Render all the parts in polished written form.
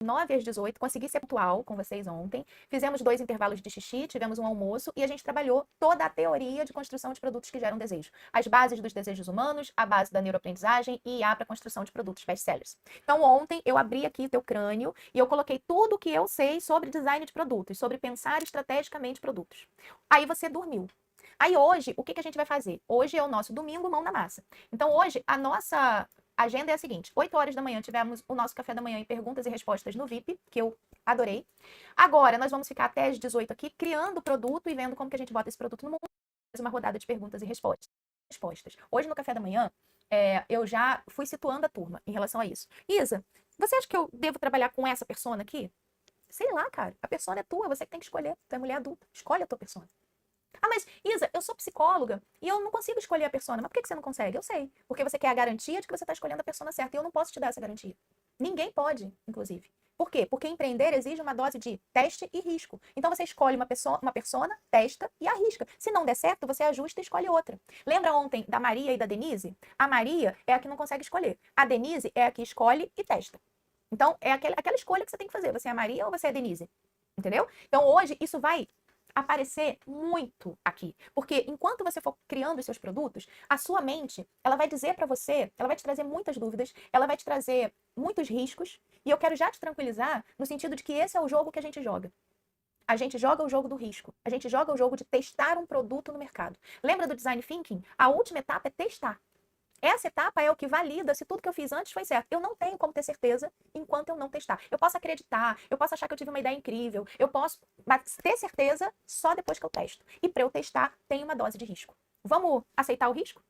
9 às 18, consegui ser pontual com vocês ontem. Fizemos 2 intervalos de xixi, tivemos um almoço e a gente trabalhou toda a teoria de construção de produtos que geram desejo. As bases dos desejos humanos, a base da neuroaprendizagem e IA para construção de produtos best-sellers. Então ontem eu abri aqui teu crânio e eu coloquei tudo o que eu sei sobre design de produtos, sobre pensar estrategicamente produtos. Aí você dormiu. Aí hoje, o que a gente vai fazer? Hoje é o nosso domingo, mão na massa. Então hoje a nossa agenda é a seguinte: 8 horas da manhã tivemos o nosso café da manhã em perguntas e respostas no VIP, que eu adorei. Agora nós vamos ficar até as 18 aqui criando o produto e vendo como que a gente bota esse produto no mundo. Uma rodada de perguntas e respostas. Hoje no café da manhã, eu já fui situando a turma em relação a isso. Isa, você acha que eu devo trabalhar com essa persona aqui? Sei lá, cara. A persona é tua, você que tem que escolher. Tu é mulher adulta. Escolhe a tua persona. Ah, mas Isa, eu sou psicóloga e eu não consigo escolher a persona. Mas por que você não consegue? Eu sei. Porque você quer a garantia de que você está escolhendo a persona certa. E eu não posso te dar essa garantia. Ninguém pode, inclusive. Por quê? Porque empreender exige uma dose de teste e risco. Então você escolhe uma persona, testa e arrisca. Se não der certo, você ajusta e escolhe outra. Lembra ontem da Maria e da Denise? A Maria é a que não consegue escolher. A Denise é a que escolhe e testa. Então, é aquela escolha que você tem que fazer. Você é a Maria ou você é a Denise? Entendeu? Então, hoje, isso vai aparecer muito aqui. Porque enquanto você for criando os seus produtos, a sua mente, ela vai dizer para você, ela vai te trazer muitas dúvidas, ela vai te trazer muitos riscos, e eu quero já te tranquilizar no sentido de que esse é o jogo que a gente joga. A gente joga o jogo do risco. A gente joga o jogo de testar um produto no mercado. Lembra do design thinking? A última etapa é testar. Essa etapa é o que valida se tudo que eu fiz antes foi certo. Eu não tenho como ter certeza enquanto eu não testar. Eu posso acreditar, eu posso achar que eu tive uma ideia incrível, eu posso ter certeza só depois que eu testo. E para eu testar, tem uma dose de risco. Vamos aceitar o risco?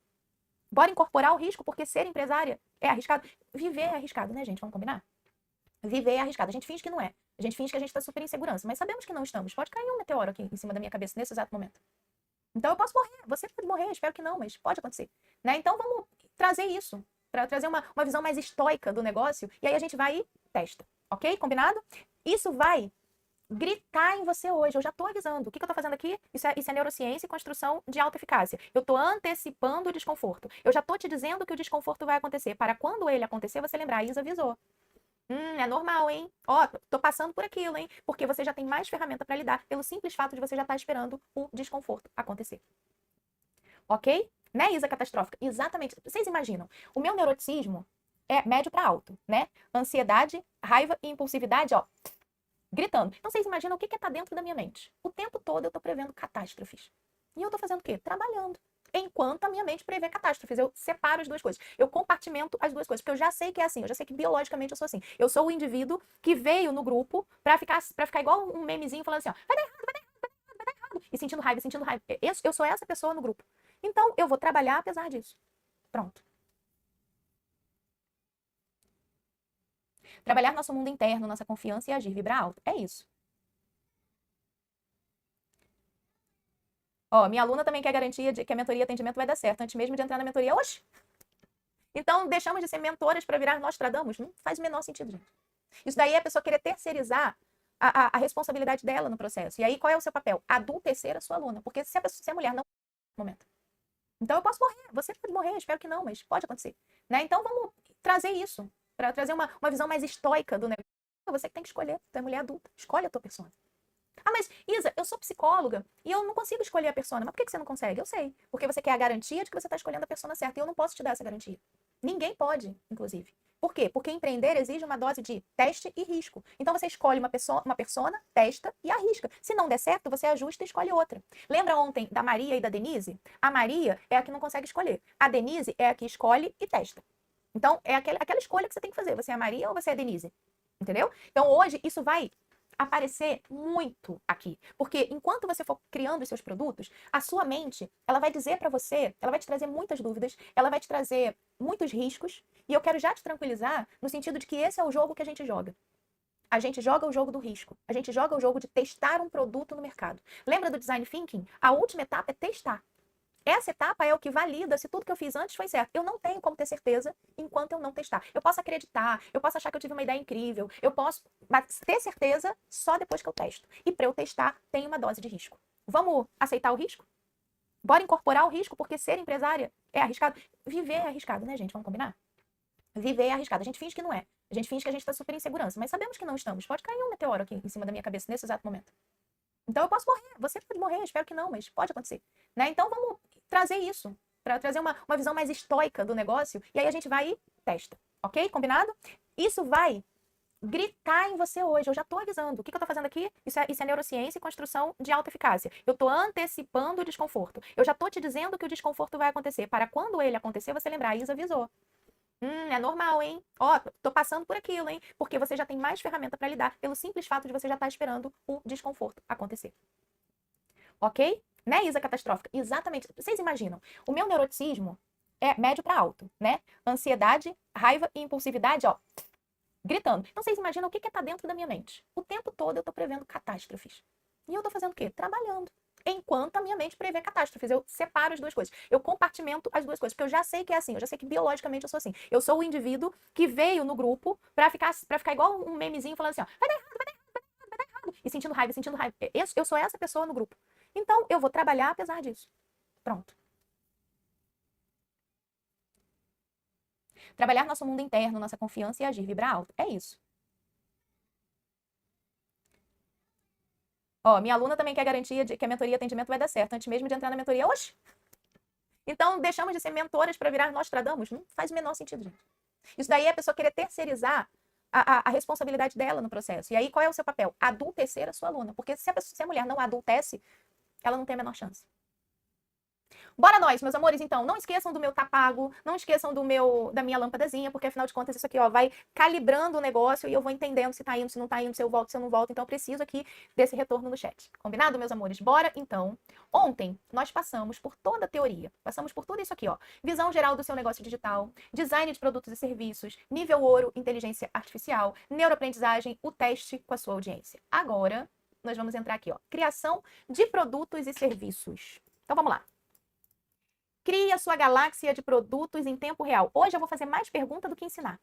Bora incorporar o risco, porque ser empresária é arriscado. Viver é arriscado, né, gente? Vamos combinar? Viver é arriscado. A gente finge que não é. A gente finge que a gente está super em segurança, mas sabemos que não estamos. Pode cair um meteoro aqui em cima da minha cabeça nesse exato momento. Então eu posso morrer, você pode morrer, espero que não, mas pode acontecer. Né? Então vamos trazer isso, para trazer uma visão mais estoica do negócio, e aí a gente vai e testa, ok? Combinado? Isso vai gritar em você hoje, eu já estou avisando. O que eu estou fazendo aqui? Isso é neurociência e construção de alta eficácia. Eu estou antecipando o desconforto. Eu já estou te dizendo que o desconforto vai acontecer, para quando ele acontecer, você lembrar, a Isa avisou. É normal, hein? Ó, tô passando por aquilo, hein? Porque você já tem mais ferramenta para lidar pelo simples fato de você já estar esperando o desconforto acontecer. Ok? Né, Isa catastrófica? Exatamente. Vocês imaginam? O meu neuroticismo é médio para alto, né? Ansiedade, raiva e impulsividade, ó, gritando. Então vocês imaginam o que tá dentro da minha mente? O tempo todo eu tô prevendo catástrofes. E eu tô fazendo o quê? Trabalhando. Enquanto a minha mente prevê catástrofes, eu separo as duas coisas. Eu compartimento as duas coisas, porque eu já sei que é assim, eu já sei que biologicamente eu sou assim. Eu sou o indivíduo que veio no grupo pra ficar igual um memezinho falando assim, ó, vai dar errado, vai dar errado, vai dar errado, vai dar errado. E sentindo raiva, sentindo raiva. Eu sou essa pessoa no grupo. Então, eu vou trabalhar apesar disso. Pronto. Trabalhar nosso mundo interno, nossa confiança e agir, vibrar alto. É isso. Ó, minha aluna também quer garantia de que a mentoria e atendimento vai dar certo antes mesmo de entrar na mentoria. Oxe! Então, deixamos de ser mentoras para virar Nostradamus? Não faz o menor sentido, gente. Isso daí é a pessoa querer terceirizar a responsabilidade dela no processo. E aí, qual é o seu papel? Adultecer a sua aluna. Porque se a mulher não... momento. Então, eu posso morrer. Você pode morrer, espero que não, mas pode acontecer. Né? Então, vamos trazer isso. Para trazer uma visão mais estoica do negócio. Você que tem que escolher. Tu é mulher adulta. Escolhe a tua persona. Ah, mas Isa, eu sou psicóloga e eu não consigo escolher a persona. Mas por que você não consegue? Eu sei. Porque você quer a garantia de que você está escolhendo a persona certa. E eu não posso te dar essa garantia. Ninguém pode, inclusive. Por quê? Porque empreender exige uma dose de teste e risco. Então você escolhe uma persona, testa e arrisca. Se não der certo, você ajusta e escolhe outra. Lembra ontem da Maria e da Denise? A Maria é a que não consegue escolher. A Denise é a que escolhe e testa. Então, é aquela escolha que você tem que fazer. Você é a Maria ou você é a Denise? Entendeu? Então, hoje, isso vai aparecer muito aqui. Porque enquanto você for criando os seus produtos, a sua mente, ela vai dizer para você, ela vai te trazer muitas dúvidas, ela vai te trazer muitos riscos, e eu quero já te tranquilizar no sentido de que esse é o jogo que a gente joga. A gente joga o jogo do risco. A gente joga o jogo de testar um produto no mercado. Lembra do design thinking? A última etapa é testar. Essa etapa é o que valida se tudo que eu fiz antes foi certo. Eu não tenho como ter certeza enquanto eu não testar. Eu posso acreditar, eu posso achar que eu tive uma ideia incrível, eu posso ter certeza só depois que eu testo. E para eu testar, tem uma dose de risco. Vamos aceitar o risco? Bora incorporar o risco, porque ser empresária é arriscado. Viver é arriscado, né, gente? Vamos combinar? Viver é arriscado. A gente finge que não é. A gente finge que a gente está super em segurança, mas sabemos que não estamos. Pode cair um meteoro aqui em cima da minha cabeça nesse exato momento. Então eu posso morrer, você pode morrer, espero que não, mas pode acontecer. Né? Então vamos trazer isso, para trazer uma visão mais estoica do negócio, e aí a gente vai e testa, ok? Combinado? Isso vai gritar em você hoje. Eu já estou avisando. O que eu estou fazendo aqui? Isso é neurociência e construção de alta eficácia. Eu estou antecipando o desconforto. Eu já estou te dizendo que o desconforto vai acontecer. Para quando ele acontecer, você lembrar, a Isa avisou. É normal, hein? Ó, tô passando por aquilo, hein? Porque você já tem mais ferramenta para lidar pelo simples fato de você já estar esperando o desconforto acontecer. Ok? Né, Isa catastrófica? Exatamente. Vocês imaginam? O meu neuroticismo é médio para alto, né? Ansiedade, raiva e impulsividade, ó, gritando. Então vocês imaginam o que é estar dentro da minha mente? O tempo todo eu tô prevendo catástrofes. E eu tô fazendo o quê? Trabalhando. Enquanto a minha mente prevê catástrofes, eu separo as duas coisas. Eu compartimento as duas coisas, porque eu já sei que é assim, eu já sei que biologicamente eu sou assim. Eu sou o indivíduo que veio no grupo pra ficar igual um memezinho falando assim, ó, vai dar errado, vai dar errado, vai dar errado, vai dar errado. E sentindo raiva, sentindo raiva. Eu sou essa pessoa no grupo. Então, eu vou trabalhar apesar disso. Pronto. Trabalhar nosso mundo interno, nossa confiança e agir, vibrar alto. É isso. Ó, minha aluna também quer garantia de que a mentoria e atendimento vai dar certo antes mesmo de entrar na mentoria. Oxe! Então, deixamos de ser mentoras para virar Nostradamus? Não faz o menor sentido, gente. Isso daí é a pessoa querer terceirizar a responsabilidade dela no processo. E aí, qual é o seu papel? Adultecer a sua aluna. Porque se a mulher não adultece, ela não tem a menor chance. Bora nós, meus amores, então. Não esqueçam do meu tá pago, não esqueçam da minha lâmpadazinha, porque afinal de contas isso aqui, ó, vai calibrando o negócio e eu vou entendendo se tá indo, se não tá indo, se eu volto, se eu não volto. Então eu preciso aqui desse retorno no chat. Combinado, meus amores? Bora, então. Ontem nós passamos por toda a teoria. Passamos por tudo isso aqui, ó. Visão geral do seu negócio digital, design de produtos e serviços, nível ouro, inteligência artificial, neuroaprendizagem, o teste com a sua audiência. Agora, nós vamos entrar aqui, ó. Criação de produtos e serviços. Então vamos lá. Crie a sua galáxia de produtos em tempo real. Hoje eu vou fazer mais pergunta do que ensinar.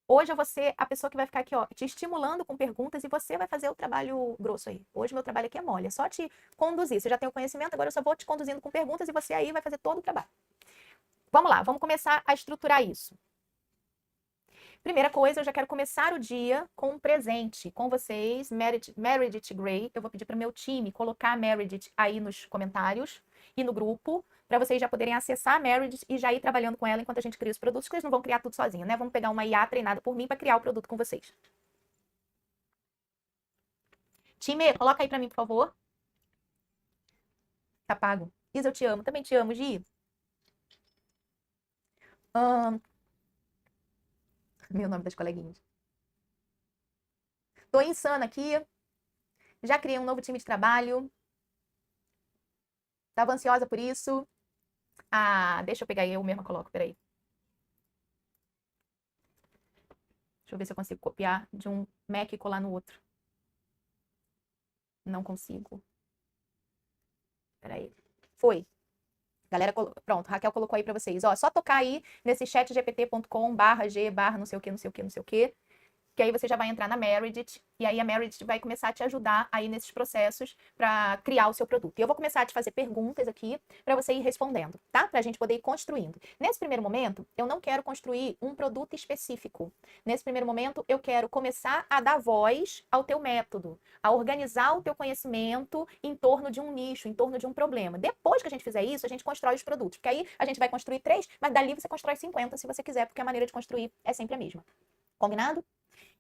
Hoje eu vou ser a pessoa que vai ficar aqui, ó, te estimulando com perguntas e você vai fazer o trabalho grosso aí. Hoje meu trabalho aqui é mole, é só te conduzir. Você já tem o conhecimento, agora eu só vou te conduzindo com perguntas e você aí vai fazer todo o trabalho. Vamos lá, vamos começar a estruturar isso. Primeira coisa, eu já quero começar o dia com um presente com vocês, Meredith Grey. Eu vou pedir para o meu time colocar a Meredith aí nos comentários e no grupo, para vocês já poderem acessar a Meredith e já ir trabalhando com ela enquanto a gente cria os produtos, porque eles não vão criar tudo sozinho, né? Vamos pegar uma IA treinada por mim para criar o produto com vocês. Time, coloca aí para mim, por favor. Tá pago. Isa, eu te amo. Também te amo, Gi. Meu nome das coleguinhas. Tô insana aqui. Já criei um novo time de trabalho. Tava ansiosa por isso. Ah, deixa eu pegar aí, eu mesma coloco, peraí. Deixa eu ver se eu consigo copiar de um Mac e colar no outro. Não consigo. Peraí. Foi. Galera, pronto, Raquel colocou aí pra vocês. Ó, só tocar aí nesse chatgpt.com/g/ não sei o que, não sei o que, não sei o que. Que aí você já vai entrar na Meredith, e aí a Meredith vai começar a te ajudar aí nesses processos para criar o seu produto. E eu vou começar a te fazer perguntas aqui para você ir respondendo, tá? Para a gente poder ir construindo. Nesse primeiro momento, eu não quero construir um produto específico. Nesse primeiro momento, eu quero começar a dar voz ao teu método, a organizar o teu conhecimento em torno de um nicho, em torno de um problema. Depois que a gente fizer isso, a gente constrói os produtos. Porque aí a gente vai construir 3, mas dali você constrói 50 se você quiser, porque a maneira de construir é sempre a mesma. Combinado?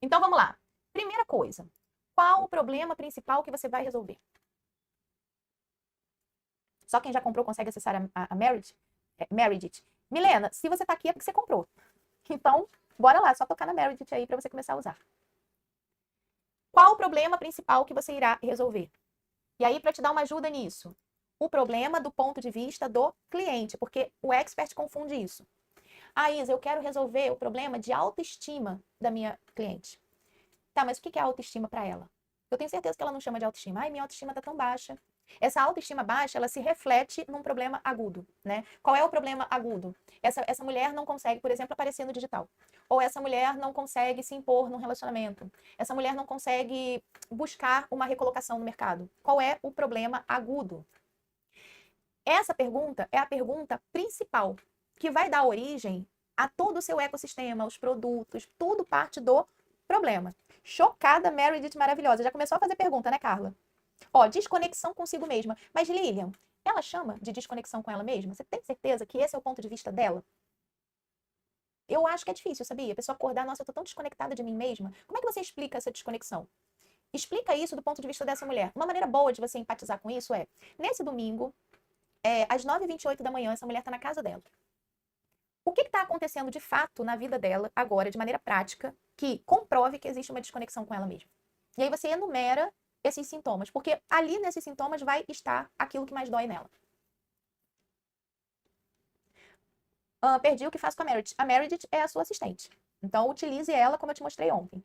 Então vamos lá. Primeira coisa, qual o problema principal que você vai resolver? Só quem já comprou consegue acessar a Meredith. Milena, se você tá aqui é porque você comprou. Então, bora lá, só tocar na Meredith aí para você começar a usar. Qual o problema principal que você irá resolver? E aí, para te dar uma ajuda nisso, o problema do ponto de vista do cliente, porque o expert confunde isso. Ah, Isa, eu quero resolver o problema de autoestima da minha cliente. Tá, mas o que é autoestima para ela? Eu tenho certeza que ela não chama de autoestima. Ai, minha autoestima tá tão baixa. Essa autoestima baixa, ela se reflete num problema agudo, né? Qual é o problema agudo? Essa mulher não consegue, por exemplo, aparecer no digital. Ou essa mulher não consegue se impor num relacionamento. Essa mulher não consegue buscar uma recolocação no mercado. Qual é o problema agudo? Essa pergunta é a pergunta principal, que vai dar origem a todo o seu ecossistema, os produtos, tudo parte do problema. Chocada, Meredith maravilhosa. Já começou a fazer pergunta, né, Carla? Ó, desconexão consigo mesma. Mas, Lilian, ela chama de desconexão com ela mesma? Você tem certeza que esse é o ponto de vista dela? Eu acho que é difícil, sabia? A pessoa acordar, nossa, eu tô tão desconectada de mim mesma. Como é que você explica essa desconexão? Explica isso do ponto de vista dessa mulher. Uma maneira boa de você empatizar com isso é, nesse domingo, às 9h28 da manhã, essa mulher tá na casa dela. O que está acontecendo de fato na vida dela agora, de maneira prática, que comprove que existe uma desconexão com ela mesma? E aí você enumera esses sintomas, porque ali nesses sintomas vai estar aquilo que mais dói nela. Perdi o que faço com a Meredith. A Meredith é a sua assistente. Então, utilize ela como eu te mostrei ontem.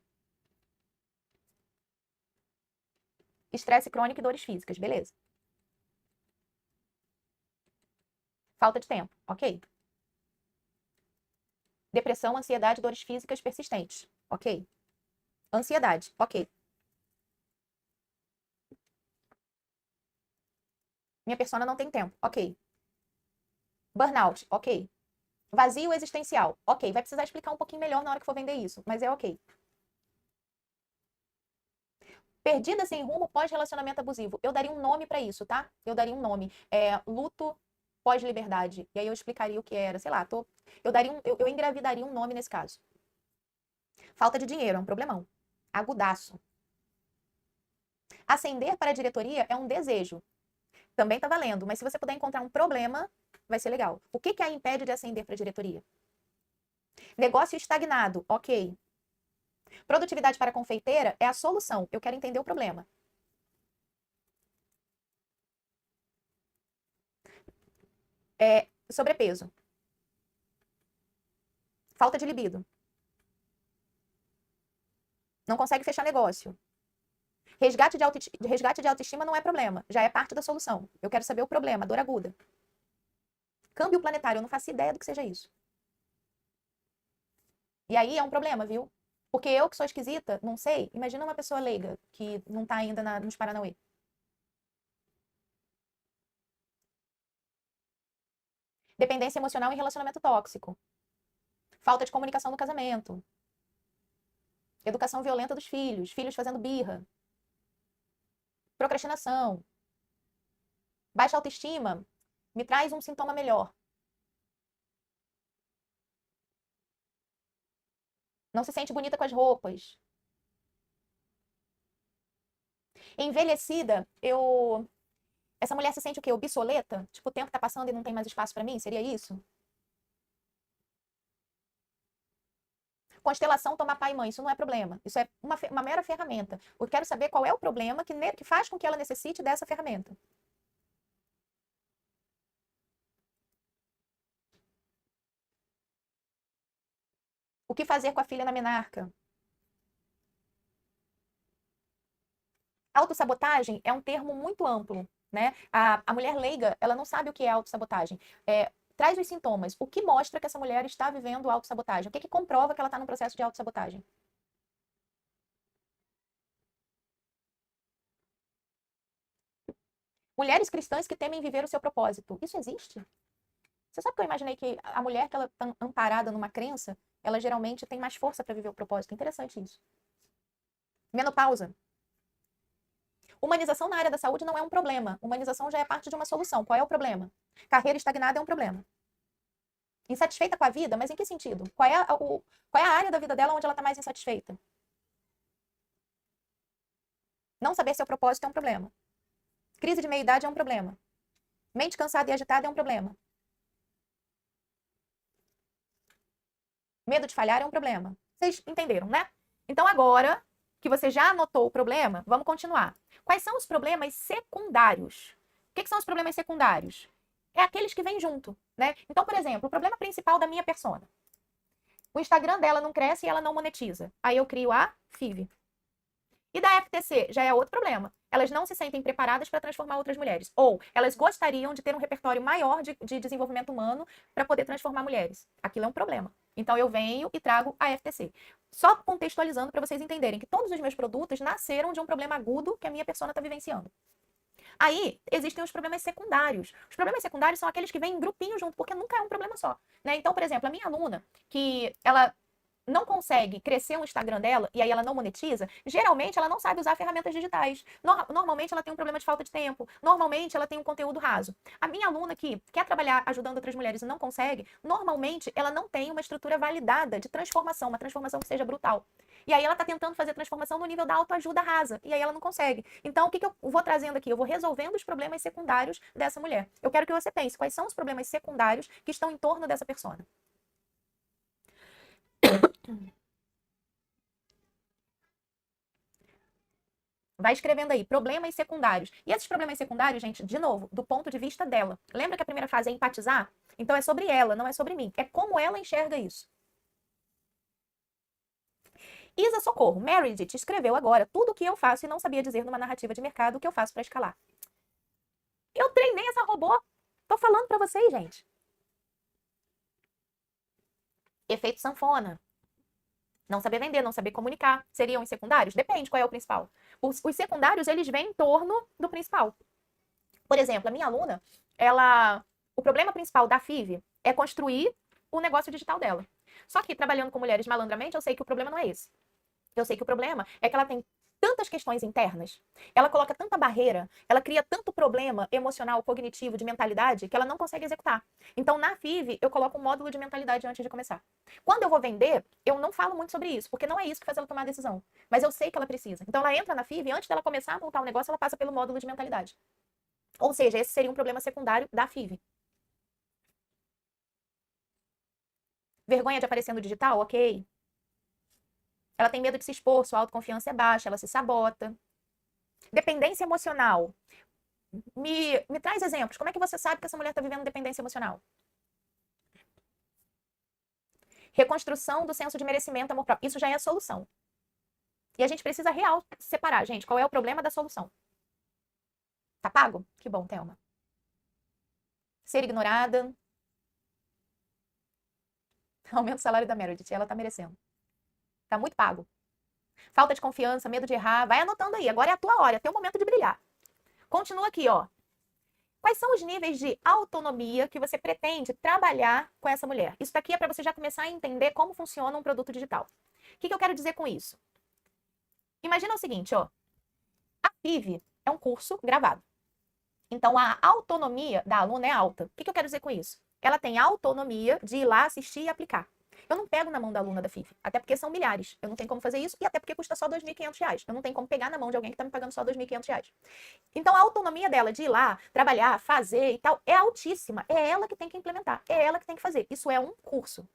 Estresse crônico e dores físicas, beleza. Falta de tempo, ok. Depressão, ansiedade, dores físicas persistentes, ok. Ansiedade, ok. Minha persona não tem tempo, ok. Burnout, ok. Vazio existencial, ok. Vai precisar explicar um pouquinho melhor na hora que for vender isso, mas é ok. Perdida sem rumo pós-relacionamento abusivo. Eu daria um nome para isso, tá? Eu daria um nome. Luto pós-liberdade. E aí eu explicaria o que era. Sei lá, eu engravidaria um nome nesse caso. Falta de dinheiro, é um problemão. Agudaço. Ascender para a diretoria é um desejo. Também tá valendo, mas se você puder encontrar um problema, vai ser legal. O que a impede de ascender para a diretoria? Negócio estagnado, ok. Produtividade para confeiteira é a solução. Eu quero entender o problema. Sobrepeso. Falta de libido. Não consegue fechar negócio. Resgate de autoestima não é problema, já é parte da solução. Eu quero saber o problema, dor aguda. Câmbio planetário, eu não faço ideia do que seja isso. E aí é um problema, viu? Porque eu que sou esquisita, não sei. Imagina uma pessoa leiga que não tá ainda nos Paranauê. Dependência emocional em relacionamento tóxico. Falta de comunicação no casamento. Educação violenta dos filhos. Filhos fazendo birra. Procrastinação. Baixa autoestima. Me traz um sintoma melhor. Não se sente bonita com as roupas. Envelhecida, essa mulher se sente o quê? Obsoleta? Tipo, o tempo tá passando e não tem mais espaço pra mim? Seria isso? Constelação, tomar pai e mãe, isso não é problema. Isso é uma mera ferramenta. Eu quero saber qual é o problema que faz com que ela necessite dessa ferramenta. O que fazer com a filha na menarca? Autossabotagem é um termo muito amplo, né? A mulher leiga, ela não sabe o que é autossabotagem. Traz os sintomas. O que mostra que essa mulher está vivendo autossabotagem? O que comprova que ela está num processo de autossabotagem? Mulheres cristãs que temem viver o seu propósito. Isso existe? Você sabe que eu imaginei que a mulher que ela está amparada numa crença, ela geralmente tem mais força para viver o propósito. Interessante isso. Menopausa. Humanização na área da saúde não é um problema. Humanização já é parte de uma solução. Qual é o problema? Carreira estagnada é um problema. Insatisfeita com a vida? Mas em que sentido? Qual é a área da vida dela onde ela está mais insatisfeita? Não saber seu propósito é um problema. Crise de meia-idade é um problema. Mente cansada e agitada é um problema. Medo de falhar é um problema. Vocês entenderam, né? Então agora que você já anotou o problema, vamos continuar. Quais são os problemas secundários? O que são os problemas secundários? É aqueles que vêm junto, né? Então, por exemplo, o problema principal da minha persona. O Instagram dela não cresce e ela não monetiza. Aí eu crio a FIV. E da FTC já é outro problema. Elas não se sentem preparadas para transformar outras mulheres. Ou elas gostariam de ter um repertório maior de desenvolvimento humano para poder transformar mulheres. Aquilo é um problema. Então eu venho e trago a FTC. Só contextualizando para vocês entenderem que todos os meus produtos nasceram de um problema agudo que a minha persona está vivenciando. Aí, existem os problemas secundários. Os problemas secundários são aqueles que vêm em grupinho junto, porque nunca é um problema só, né? Então, por exemplo, a minha aluna, que ela não consegue crescer o Instagram dela e aí ela não monetiza, geralmente ela não sabe usar ferramentas digitais. Normalmente ela tem um problema de falta de tempo. Normalmente ela tem um conteúdo raso. A minha aluna que quer trabalhar ajudando outras mulheres e não consegue, normalmente ela não tem uma estrutura validada de transformação, uma transformação que seja brutal. E aí ela está tentando fazer transformação no nível da autoajuda rasa. E aí ela não consegue. Então, o que eu vou trazendo aqui? Eu vou resolvendo os problemas secundários dessa mulher. Eu quero que você pense quais são os problemas secundários que estão em torno dessa persona. Vai escrevendo aí, problemas secundários. E esses problemas secundários, gente, de novo, do ponto de vista dela. Lembra que a primeira fase é empatizar? Então é sobre ela, não é sobre mim. É como ela enxerga isso. Isa Socorro, Meredith escreveu agora tudo o que eu faço e não sabia dizer numa narrativa de mercado o que eu faço para escalar. Eu treinei essa robô. Tô falando para vocês, gente. Efeito sanfona. Não saber vender, não saber comunicar. Seriam os secundários? Depende qual é o principal. Os secundários, eles vêm em torno do principal. Por exemplo, a minha aluna, o problema principal da FIV é construir o negócio digital dela. Só que trabalhando com mulheres malandramente, eu sei que o problema não é esse. Eu sei que o problema é que ela tem tantas questões internas, ela coloca tanta barreira, ela cria tanto problema emocional, cognitivo, de mentalidade, que ela não consegue executar. Então, na FIV, eu coloco um módulo de mentalidade antes de começar. Quando eu vou vender, eu não falo muito sobre isso, porque não é isso que faz ela tomar a decisão. Mas eu sei que ela precisa. Então, ela entra na FIV e antes dela começar a montar o negócio, ela passa pelo módulo de mentalidade. Ou seja, esse seria um problema secundário da FIV. Vergonha de aparecer no digital? Ok. Ela tem medo de se expor, sua autoconfiança é baixa, ela se sabota. Dependência emocional. Me traz exemplos. Como é que você sabe que essa mulher está vivendo dependência emocional? Reconstrução do senso de merecimento, amor próprio. Isso já é a solução. E a gente precisa real separar, gente, qual é o problema da solução. Tá pago? Que bom, Thelma. Ser ignorada. Aumenta o salário da Meredith, ela tá merecendo. Tá muito pago. Falta de confiança, medo de errar. Vai anotando aí. Agora é a tua hora, é teu momento de brilhar. Continua aqui, ó. Quais são os níveis de autonomia que você pretende trabalhar com essa mulher? Isso daqui é para você já começar a entender como funciona um produto digital. O que eu quero dizer com isso? Imagina o seguinte, ó. A FIV é um curso gravado. Então, a autonomia da aluna é alta. O que eu quero dizer com isso? Ela tem autonomia de ir lá assistir e aplicar. Eu não pego na mão da aluna da FIV, até porque são milhares. Eu não tenho como fazer isso e até porque custa só R$2.500. Eu não tenho como pegar na mão de alguém que está me pagando só R$2.500. Então, a autonomia dela de ir lá, trabalhar, fazer e tal, é altíssima. É ela que tem que implementar, é ela que tem que fazer. Isso é um curso.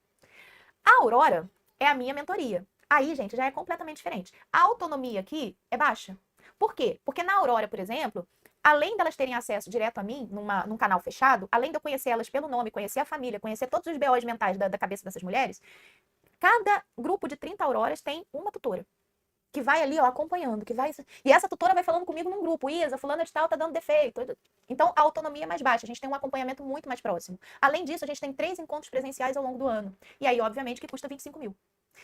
A Aurora é a minha mentoria. Aí, gente, já é completamente diferente. A autonomia aqui é baixa. Por quê? Porque na Aurora, por exemplo, além delas terem acesso direto a mim, num canal fechado, além de eu conhecer elas pelo nome, conhecer a família, conhecer todos os BOs mentais da cabeça dessas mulheres, cada grupo de 30 auroras tem uma tutora. Que vai ali, ó, acompanhando, que vai. E essa tutora vai falando comigo num grupo. Isa, fulana de tal tá dando defeito. Então, a autonomia é mais baixa. A gente tem um acompanhamento muito mais próximo. Além disso, a gente tem 3 encontros presenciais ao longo do ano. E aí, obviamente, que custa 25 mil.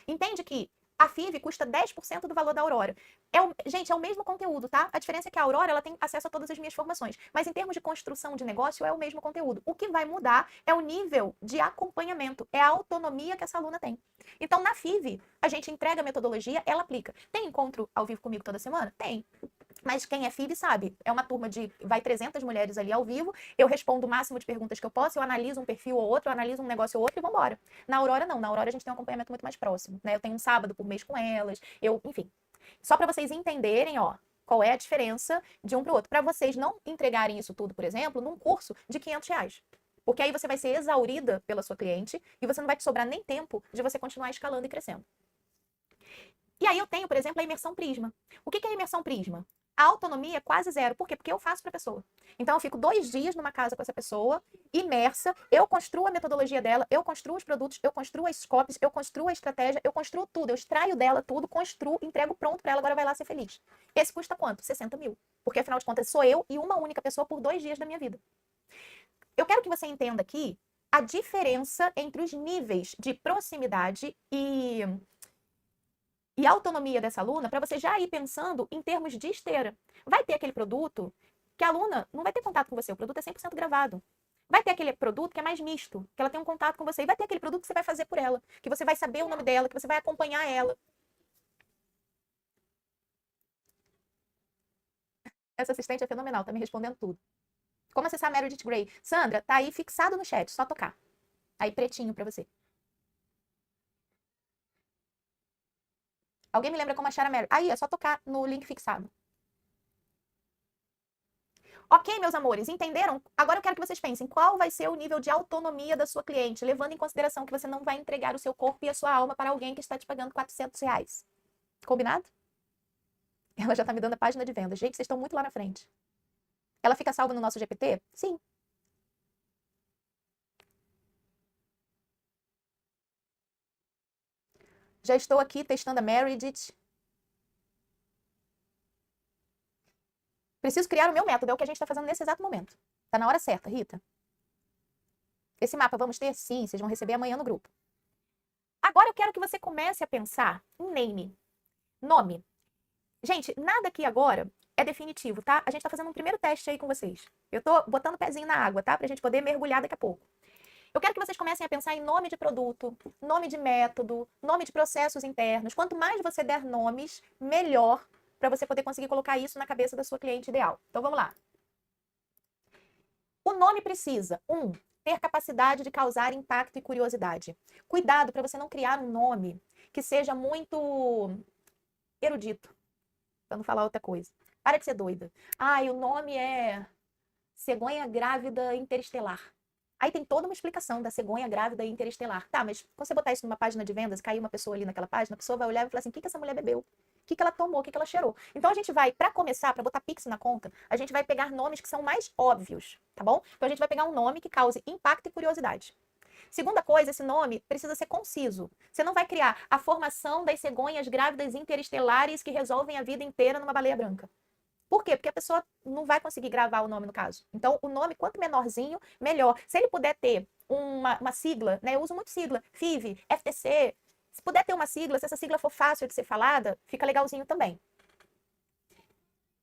Entende que a FIV custa 10% do valor da Aurora. Gente, é o mesmo conteúdo, tá? A diferença é que a Aurora ela tem acesso a todas as minhas formações. Mas em termos de construção de negócio, é o mesmo conteúdo. O que vai mudar é o nível de acompanhamento, é a autonomia que essa aluna tem. Então, na FIV, a gente entrega a metodologia, ela aplica. Tem encontro ao vivo comigo toda semana? Tem. Mas quem é FIV sabe, é uma turma de, vai 300 mulheres ali ao vivo, eu respondo o máximo de perguntas que eu posso, eu analiso um perfil ou outro, eu analiso um negócio ou outro e vambora. Na Aurora não, na Aurora a gente tem um acompanhamento muito mais próximo, né? Eu tenho um sábado por mês com elas, enfim. Só para vocês entenderem, ó, qual é a diferença de um para o outro. Para vocês não entregarem isso tudo, por exemplo, num curso de R$500. Porque aí você vai ser exaurida pela sua cliente e você não vai te sobrar nem tempo de você continuar escalando e crescendo. E aí eu tenho, por exemplo, a imersão Prisma. O que é a imersão Prisma? A autonomia é quase zero. Por quê? Porque eu faço para a pessoa. Então, eu fico 2 dias numa casa com essa pessoa, imersa, eu construo a metodologia dela, eu construo os produtos, eu construo as copies, eu construo a estratégia, eu construo tudo, eu extraio dela tudo, construo, entrego pronto para ela, agora vai lá ser feliz. Esse custa quanto? 60 mil. Porque, afinal de contas, sou eu e uma única pessoa por 2 dias da minha vida. Eu quero que você entenda aqui a diferença entre os níveis de proximidade e autonomia dessa aluna para você já ir pensando em termos de esteira. Vai ter aquele produto que a aluna não vai ter contato com você, o produto é 100% gravado. Vai ter aquele produto que é mais misto, que ela tem um contato com você, e vai ter aquele produto que você vai fazer por ela, que você vai saber o nome dela, que você vai acompanhar ela. Essa assistente é fenomenal, tá me respondendo tudo. Como acessar a Meredith Grey? Sandra, tá aí fixado no chat, só tocar. Aí pretinho pra você. Alguém me lembra como achar a Meredith? Aí, é só tocar no link fixado. Ok, meus amores, entenderam? Agora eu quero que vocês pensem qual vai ser o nível de autonomia da sua cliente, levando em consideração que você não vai entregar o seu corpo e a sua alma para alguém que está te pagando R$ 400. Combinado? Ela já está me dando a página de venda. Gente, vocês estão muito lá na frente. Ela fica salva no nosso GPT? Sim. Já estou aqui testando a Meredith. Preciso criar o meu método, é o que a gente está fazendo nesse exato momento. Tá na hora certa, Rita. Esse mapa vamos ter? Sim, vocês vão receber amanhã no grupo. Agora eu quero que você comece a pensar em name. Nome. Gente, nada aqui agora é definitivo, tá? A gente tá fazendo um primeiro teste aí com vocês. Eu tô botando o pezinho na água, tá? Pra gente poder mergulhar daqui a pouco. Eu quero que vocês comecem a pensar em nome de produto, nome de método, nome de processos internos. Quanto mais você der nomes, melhor para você poder conseguir colocar isso na cabeça da sua cliente ideal. Então vamos lá. O nome precisa, ter capacidade de causar impacto e curiosidade. Cuidado para você não criar um nome que seja muito erudito, para não falar outra coisa. Para de ser doida. O nome é cegonha grávida interestelar. Aí tem toda uma explicação da cegonha grávida interestelar. Tá, mas quando você botar isso numa página de vendas, cair uma pessoa ali naquela página, a pessoa vai olhar e falar assim, o que essa mulher bebeu? O que ela tomou? O que ela cheirou? Então a gente vai, para começar, para botar Pix na conta, a gente vai pegar nomes que são mais óbvios, tá bom? Então a gente vai pegar um nome que cause impacto e curiosidade. Segunda coisa, esse nome precisa ser conciso. Você não vai criar a formação das cegonhas grávidas interestelares que resolvem a vida inteira numa baleia branca. Por quê? Porque a pessoa não vai conseguir gravar o nome no caso. Então, o nome, quanto menorzinho, melhor. Se ele puder ter uma sigla, né? Eu uso muito sigla, FIV, FTC. Se puder ter uma sigla, se essa sigla for fácil de ser falada, fica legalzinho também.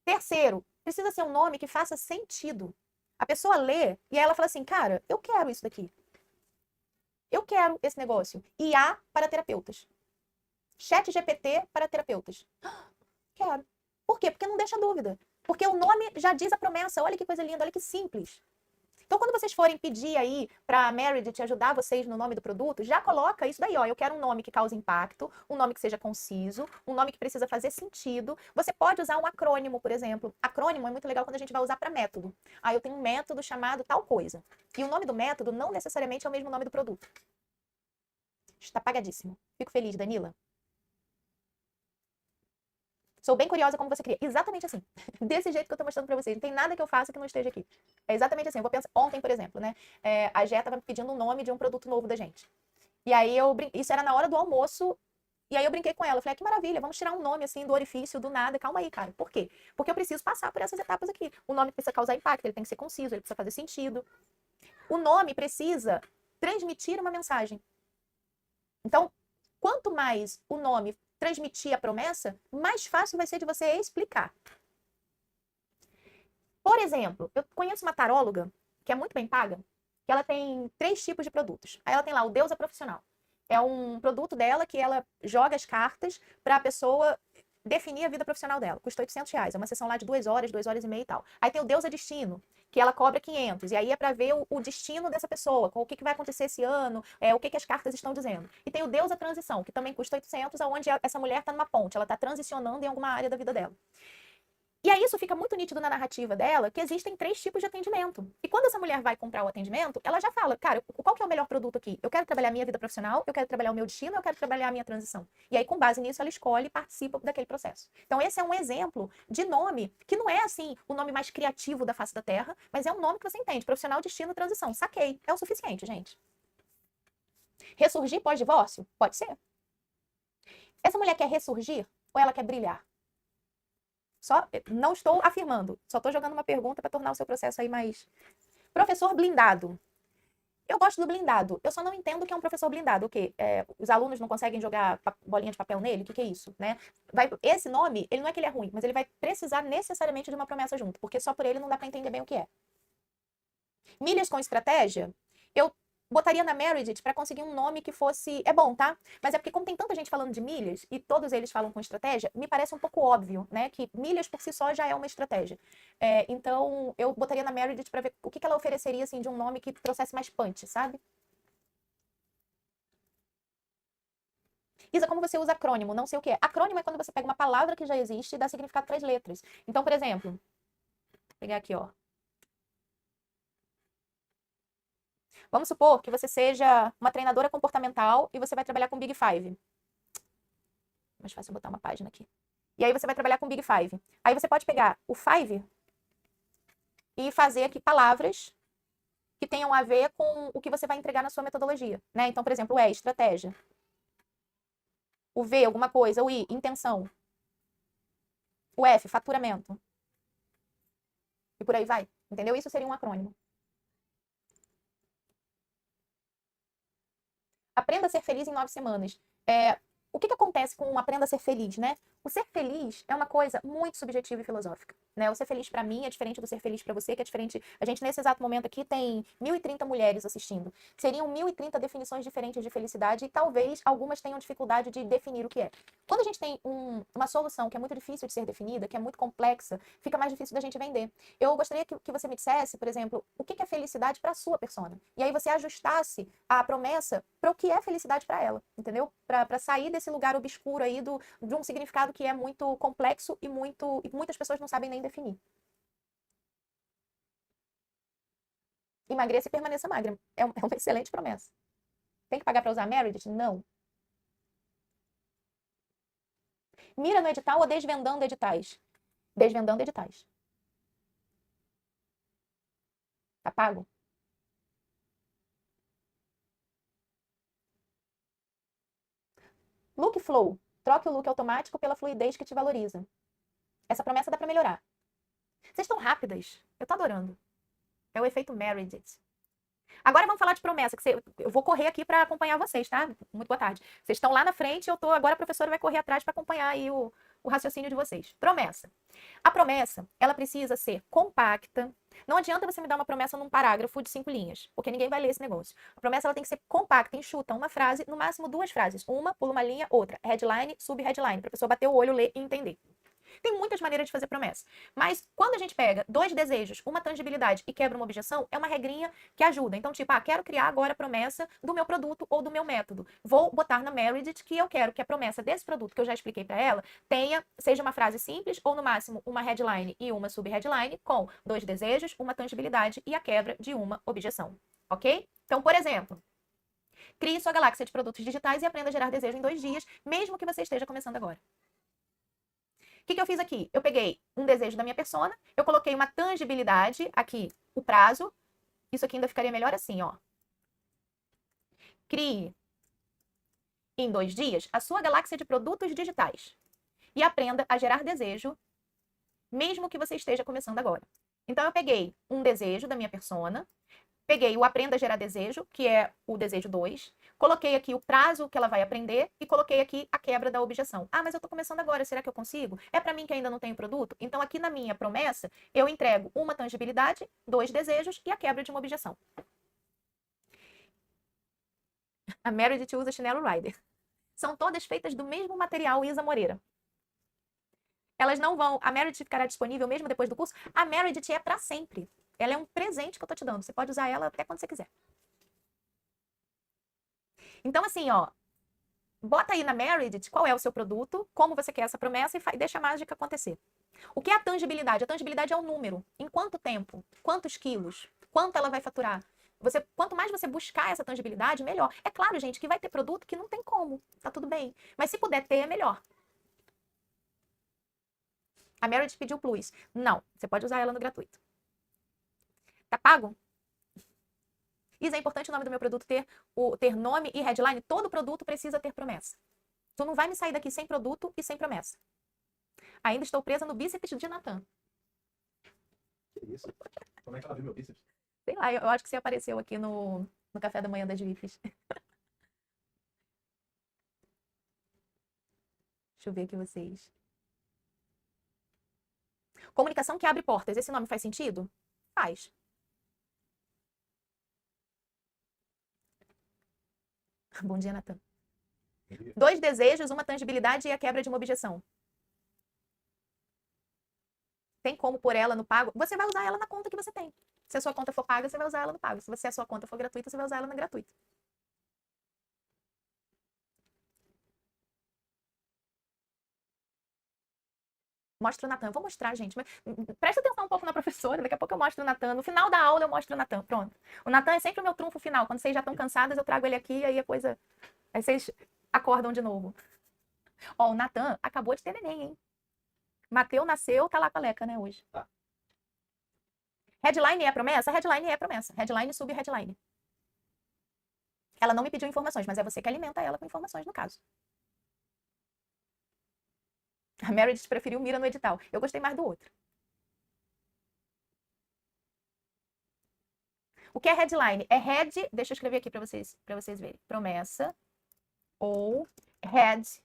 Terceiro, precisa ser um nome que faça sentido. A pessoa lê e ela fala assim, cara, eu quero isso daqui. Eu quero esse negócio. IA para terapeutas. Chat GPT para terapeutas. Quero. Por quê? Porque não deixa dúvida. Porque o nome já diz a promessa. Olha que coisa linda, olha que simples. Então, quando vocês forem pedir aí para a Meredith ajudar vocês no nome do produto, já coloca isso daí, ó. Eu quero um nome que cause impacto, um nome que seja conciso, um nome que precisa fazer sentido. Você pode usar um acrônimo, por exemplo. Acrônimo é muito legal quando a gente vai usar para método. Eu tenho um método chamado tal coisa. E o nome do método não necessariamente é o mesmo nome do produto. Está apagadíssimo. Fico feliz, Danila. Sou bem curiosa como você cria. Exatamente assim. Desse jeito que eu tô mostrando pra vocês. Não tem nada que eu faça que não esteja aqui. É exatamente assim. Eu vou pensar. Ontem, por exemplo, né? A Jé tava me pedindo o nome de um produto novo da gente. E aí isso era na hora do almoço. E aí eu brinquei com ela. Eu falei, que maravilha, vamos tirar um nome assim do orifício, do nada. Calma aí, cara. Por quê? Porque eu preciso passar por essas etapas aqui. O nome precisa causar impacto, ele tem que ser conciso, ele precisa fazer sentido. O nome precisa transmitir uma mensagem. Então, quanto mais o nome transmitir a promessa, mais fácil vai ser de você explicar. Por exemplo, eu conheço uma taróloga que é muito bem paga, que ela tem 3 tipos de produtos. Aí ela tem lá o Deusa Profissional. É um produto dela que ela joga as cartas para a pessoa definir a vida profissional dela. Custa R$ 800. É uma sessão lá de 2 horas, 2 horas e meia e tal. Aí tem o Deusa Destino, que ela cobra 500. E aí é para ver o destino dessa pessoa, o que vai acontecer esse ano, o que as cartas estão dizendo. E tem o Deusa Transição, que também custa 800, onde essa mulher está numa ponte, ela está transicionando em alguma área da vida dela. E aí isso fica muito nítido na narrativa dela, que existem 3 tipos de atendimento. E quando essa mulher vai comprar o atendimento, ela já fala, cara, qual que é o melhor produto aqui? Eu quero trabalhar a minha vida profissional, eu quero trabalhar o meu destino, eu quero trabalhar a minha transição. E aí, com base nisso, ela escolhe e participa daquele processo. Então, esse é um exemplo de nome, que não é, assim, o nome mais criativo da face da Terra, mas é um nome que você entende, profissional, destino, transição. Saquei. É o suficiente, gente. Ressurgir pós-divórcio? Pode ser. Essa mulher quer ressurgir ou ela quer brilhar? Não estou afirmando, só estou jogando uma pergunta para tornar o seu processo aí mais... Professor blindado. Eu gosto do blindado. Eu só não entendo o que é um professor blindado. O quê? Os alunos não conseguem jogar bolinha de papel nele? O que é isso, né? Esse nome, ele não é que ele é ruim, mas ele vai precisar necessariamente de uma promessa junto, porque só por ele não dá para entender bem o que é. Milhas com estratégia, eu botaria na Meredith para conseguir um nome que fosse. É bom, tá? Mas é porque, como tem tanta gente falando de milhas e todos eles falam com estratégia, me parece um pouco óbvio, né? Que milhas por si só já é uma estratégia. Então, eu botaria na Meredith para ver o que ela ofereceria assim, de um nome que trouxesse mais punch, sabe? Isa, como você usa acrônimo? Não sei o que é. Acrônimo é quando você pega uma palavra que já existe e dá significado para as letras. Então, por exemplo, vou pegar aqui, ó. Vamos supor que você seja uma treinadora comportamental e você vai trabalhar com Big Five. Mais fácil eu botar uma página aqui. E aí você vai trabalhar com Big Five. Aí você pode pegar o Five e fazer aqui palavras que tenham a ver com o que você vai entregar na sua metodologia, né? Então, por exemplo, o E, estratégia. O V, alguma coisa. O I, intenção. O F, faturamento. E por aí vai. Entendeu? Isso seria um acrônimo. Aprenda a ser feliz em 9 semanas. O que acontece com Aprenda a ser feliz, né? O ser feliz é uma coisa muito subjetiva e filosófica, né? O ser feliz para mim é diferente do ser feliz para você, que é diferente. A gente, nesse exato momento aqui, tem 1.030 mulheres assistindo. Seriam 1.030 definições diferentes de felicidade e talvez algumas tenham dificuldade de definir o que é. Quando a gente tem uma solução que é muito difícil de ser definida, que é muito complexa, fica mais difícil da gente vender. Eu gostaria que você me dissesse, por exemplo, o que é felicidade para a sua persona. E aí você ajustasse a promessa para o que é felicidade para ela, entendeu? Para sair desse lugar obscuro aí de um significado que é muito complexo e muitas pessoas não sabem nem definir. Emagreça e permaneça magra. É uma excelente promessa. Tem que pagar para usar a Meredith? Não. Mira no edital ou desvendando editais? Desvendando editais. Tá pago? Look flow. Troque o look automático pela fluidez que te valoriza. Essa promessa dá para melhorar. Vocês estão rápidas. Eu tô adorando. É o efeito Meredith. Agora vamos falar de promessa, eu vou correr aqui para acompanhar vocês, tá? Muito boa tarde. Vocês estão lá na frente, agora a professora vai correr atrás para acompanhar aí o raciocínio de vocês. Promessa. A promessa, ela precisa ser compacta. Não adianta você me dar uma promessa num parágrafo de 5 linhas, porque ninguém vai ler esse negócio. A promessa ela tem que ser compacta, enxuta, uma frase, no máximo 2 frases. Uma, pula uma linha, outra. Headline, sub-headline, para a pessoa bater o olho, ler e entender. Tem muitas maneiras de fazer promessa. Mas quando a gente pega 2 desejos, uma tangibilidade e quebra uma objeção, é uma regrinha que ajuda. Então, tipo, quero criar agora a promessa do meu produto ou do meu método. Vou botar na Meredith que eu quero que a promessa desse produto que eu já expliquei para ela seja uma frase simples ou no máximo uma headline e uma sub-headline com 2 desejos, uma tangibilidade e a quebra de uma objeção. Ok? Então, por exemplo, crie sua galáxia de produtos digitais e aprenda a gerar desejo em 2 dias, mesmo que você esteja começando agora. O que eu fiz aqui? Eu peguei um desejo da minha persona, eu coloquei uma tangibilidade aqui, o prazo. Isso aqui ainda ficaria melhor assim, ó. Crie em 2 dias a sua galáxia de produtos digitais e aprenda a gerar desejo, mesmo que você esteja começando agora. Então, eu peguei um desejo da minha persona, peguei o Aprenda a Gerar Desejo, que é o desejo 2, coloquei aqui o prazo que ela vai aprender e coloquei aqui a quebra da objeção. Mas eu tô começando agora, será que eu consigo? É para mim que ainda não tenho produto? Então, aqui na minha promessa, eu entrego uma tangibilidade, 2 desejos e a quebra de uma objeção. A Meredith usa chinelo Rider. São todas feitas do mesmo material Isa Moreira. Elas não vão... A Meredith ficará disponível mesmo depois do curso? A Meredith é para sempre. Ela é um presente que eu tô te dando. Você pode usar ela até quando você quiser. Então, assim, ó, bota aí na Meredith qual é o seu produto, como você quer essa promessa e deixa a mágica acontecer. O que é a tangibilidade? A tangibilidade é o número. Em quanto tempo? Quantos quilos? Quanto ela vai faturar? Quanto mais você buscar essa tangibilidade, melhor. É claro, gente, que vai ter produto que não tem como. Tá tudo bem. Mas se puder ter, é melhor. A Meredith pediu plus. Não, você pode usar ela no gratuito. Tá pago? Isa, é importante o nome do meu produto ter nome e headline. Todo produto precisa ter promessa. Tu não vai me sair daqui sem produto e sem promessa. Ainda estou presa no bíceps de Natan. Que isso? Como é que ela viu meu bíceps? Sei lá, eu acho que você apareceu aqui no no café da manhã das WIFs. Deixa eu ver aqui vocês. Comunicação que abre portas. Esse nome faz sentido? Faz. Bom dia, Natan. 2 desejos, uma tangibilidade e a quebra de uma objeção. Tem como pôr ela no pago? Você vai usar ela na conta que você tem. Se a sua conta for paga, você vai usar ela no pago. Se a sua conta for gratuita, você vai usar ela na gratuita. Mostra o Natan. Eu vou mostrar, gente. Mas presta atenção um pouco na professora. Daqui a pouco eu mostro o Natan. No final da aula eu mostro o Natan. Pronto. O Natan é sempre o meu trunfo final. Quando vocês já estão cansadas, eu trago ele aqui e aí a coisa... Aí vocês acordam de novo. Ó, o Natan acabou de ter neném, hein? Mateu nasceu, tá lá com a Leca, né, hoje. Tá. Headline é promessa? Headline é promessa. Headline sub headline. Ela não me pediu informações, mas é você que alimenta ela com informações, no caso. A Meredith preferiu Mira no edital. Eu gostei mais do outro. O que é headline? É head, deixa eu escrever aqui para vocês verem. Promessa ou head,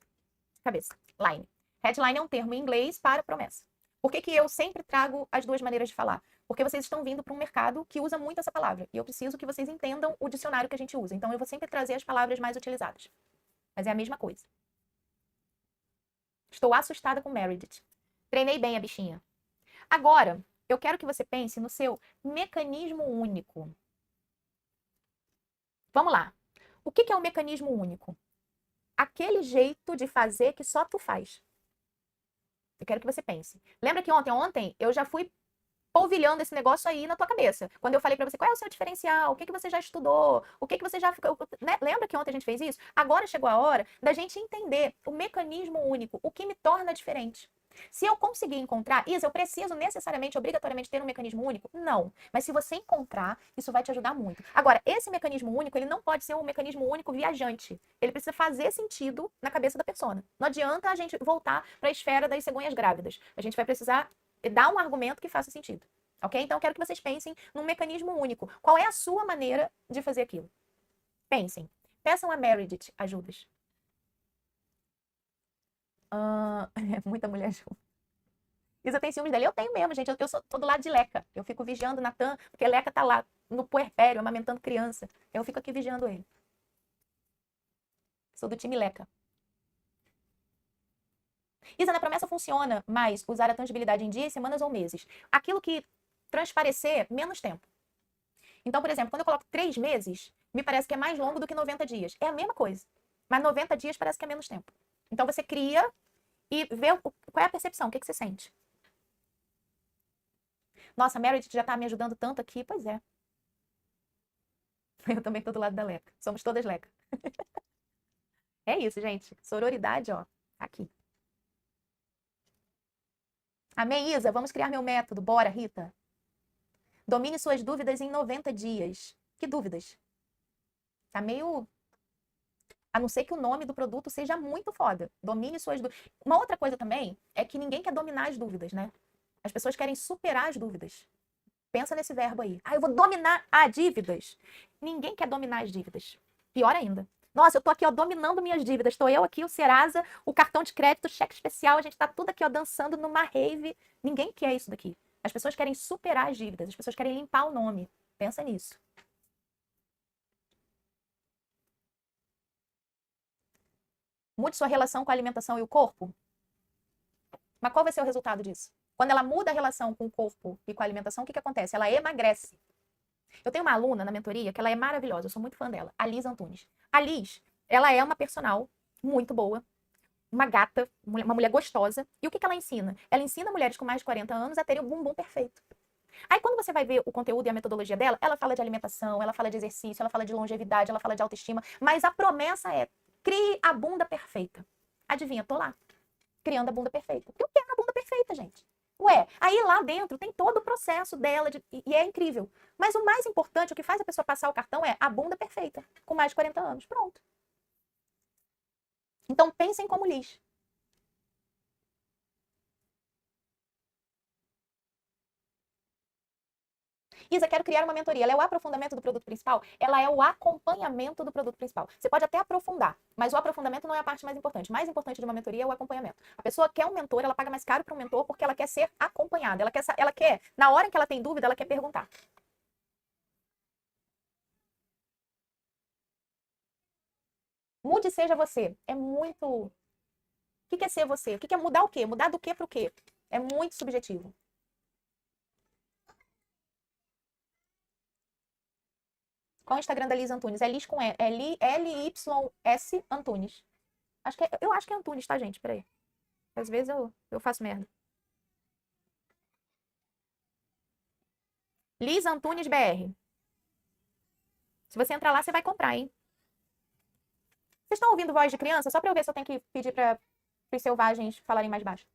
cabeça, line. Headline é um termo em inglês para promessa. Por que eu sempre trago as duas maneiras de falar? Porque vocês estão vindo para um mercado que usa muito essa palavra. E eu preciso que vocês entendam o dicionário que a gente usa. Então eu vou sempre trazer as palavras mais utilizadas. Mas é a mesma coisa. Estou assustada com Meredith. Treinei bem a bichinha. Agora, eu quero que você pense no seu mecanismo único. Vamos lá. O que é um mecanismo único? Aquele jeito de fazer que só tu faz. Eu quero que você pense. Lembra que ontem eu já fui polvilhando esse negócio aí na tua cabeça. Quando eu falei pra você qual é o seu diferencial, o que você já estudou, o que você já... Né? Lembra que ontem a gente fez isso? Agora chegou a hora da gente entender o mecanismo único, o que me torna diferente. Se eu conseguir encontrar, Isa, eu preciso necessariamente, obrigatoriamente ter um mecanismo único? Não. Mas se você encontrar, isso vai te ajudar muito. Agora, esse mecanismo único, ele não pode ser um mecanismo único viajante. Ele precisa fazer sentido na cabeça da persona. Não adianta a gente voltar para a esfera das cegonhas grávidas. A gente vai precisar dar um argumento que faça sentido. Ok? Então, eu quero que vocês pensem num mecanismo único. Qual é a sua maneira de fazer aquilo? Pensem. Peçam a Meredith ajudas. É muita mulher junto. Isa tem ciúmes dele. Eu tenho mesmo, gente. Eu tô do lado de Leca. Eu fico vigiando Natan, porque Leca tá lá no puerpério, amamentando criança. Eu fico aqui vigiando ele. Sou do time Leca. Isa, na promessa funciona, mas usar a tangibilidade em dias, semanas ou meses. Aquilo que transparecer, menos tempo. Então, por exemplo, quando eu coloco 3 meses, me parece que é mais longo do que 90 dias. É a mesma coisa. Mas 90 dias parece que é menos tempo. Então, você cria e vê qual é a percepção, o que você sente. Nossa, a Meredith já tá me ajudando tanto aqui. Pois é. Eu também tô do lado da Leca. Somos todas Leca. É isso, gente. Sororidade, ó. Aqui. Amém, Isa? Vamos criar meu método. Bora, Rita. Domine suas dúvidas em 90 dias. Que dúvidas? Tá meio... A não ser que o nome do produto seja muito foda. Domine suas dúvidas. Uma outra coisa também é que ninguém quer dominar as dúvidas, né? As pessoas querem superar as dúvidas. Pensa nesse verbo aí. Ah, eu vou dominar as dívidas. Ninguém quer dominar as dívidas. Pior ainda. Nossa, eu tô aqui, ó, dominando minhas dívidas. Estou eu aqui, o Serasa, o cartão de crédito, o cheque especial. A gente tá tudo aqui, ó, dançando numa rave. Ninguém quer isso daqui. As pessoas querem superar as dívidas. As pessoas querem limpar o nome. Pensa nisso. Mude sua relação com a alimentação e o corpo. Mas qual vai ser o resultado disso? Quando ela muda a relação com o corpo e com a alimentação, o que acontece? Ela emagrece. Eu tenho uma aluna na mentoria que ela é maravilhosa, eu sou muito fã dela, a Liz Antunes. A Liz, ela é uma personal muito boa, uma gata, uma mulher gostosa. E o que ela ensina? Ela ensina mulheres com mais de 40 anos a terem o bumbum perfeito. Aí quando você vai ver o conteúdo e a metodologia dela, ela fala de alimentação, ela fala de exercício, ela fala de longevidade, ela fala de autoestima, mas a promessa é: crie a bunda perfeita. Adivinha, tô lá, criando a bunda perfeita. Eu quero a bunda perfeita, gente. Ué, aí lá dentro tem todo o processo dela e é incrível. Mas o mais importante, o que faz a pessoa passar o cartão é a bunda perfeita, com mais de 40 anos. Pronto. Então pensem como Liz. Isa, quero criar uma mentoria. Ela é o aprofundamento do produto principal? Ela é o acompanhamento do produto principal. Você pode até aprofundar, mas o aprofundamento não é a parte mais importante. O mais importante de uma mentoria é o acompanhamento. A pessoa quer um mentor, ela paga mais caro para um mentor porque ela quer ser acompanhada. Ela quer, na hora em que ela tem dúvida, ela quer perguntar. Mude e seja você. É muito. O que é ser você? O que é mudar o quê? Mudar do quê para o quê? É muito subjetivo. Qual é o Instagram da Liz Antunes? É Liz com E. É L-Y-S Antunes. Eu acho que é Antunes, tá, gente? Peraí. Às vezes eu faço merda. Liz Antunes BR. Se você entrar lá, você vai comprar, hein? Vocês estão ouvindo voz de criança? Só pra eu ver se eu tenho que pedir para os selvagens falarem mais baixo.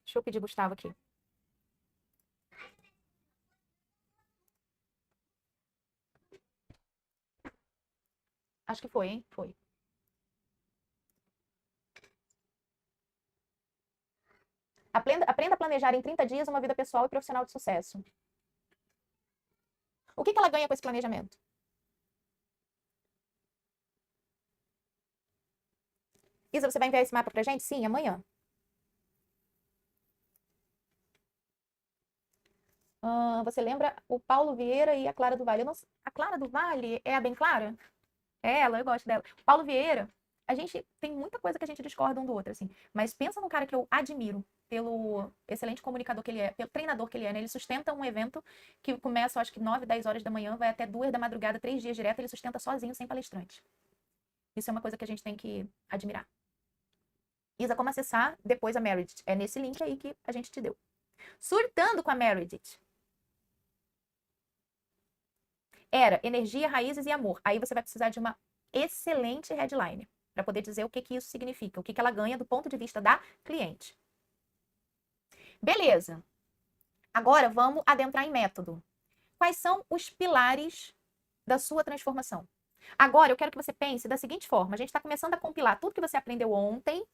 Deixa eu pedir Gustavo aqui. Acho que foi, hein? Foi. Aprenda a planejar em 30 dias uma vida pessoal e profissional de sucesso. O que ela ganha com esse planejamento? Isa, você vai enviar esse mapa pra gente? Sim, amanhã. Você lembra o Paulo Vieira e a Clara do Vale? A Clara do Vale é a bem clara? É ela, eu gosto dela. Paulo Vieira, a gente tem muita coisa que a gente discorda um do outro, assim. Mas pensa num cara que eu admiro pelo excelente comunicador que ele é, pelo treinador que ele é, né? Ele sustenta um evento que começa, eu acho que 9, 10 horas da manhã, vai até 2 da madrugada, 3 dias direto, ele sustenta sozinho, sem palestrante. Isso é uma coisa que a gente tem que admirar. Isa, como acessar depois a Meredith? É nesse link aí que a gente te deu. Surtando com a Meredith. Era energia, raízes e amor. Aí você vai precisar de uma excelente headline para poder dizer o que isso significa, o que ela ganha do ponto de vista da cliente. Beleza. Agora vamos adentrar em método. Quais são os pilares da sua transformação? Agora eu quero que você pense da seguinte forma: a gente está começando a compilar tudo que você aprendeu ontem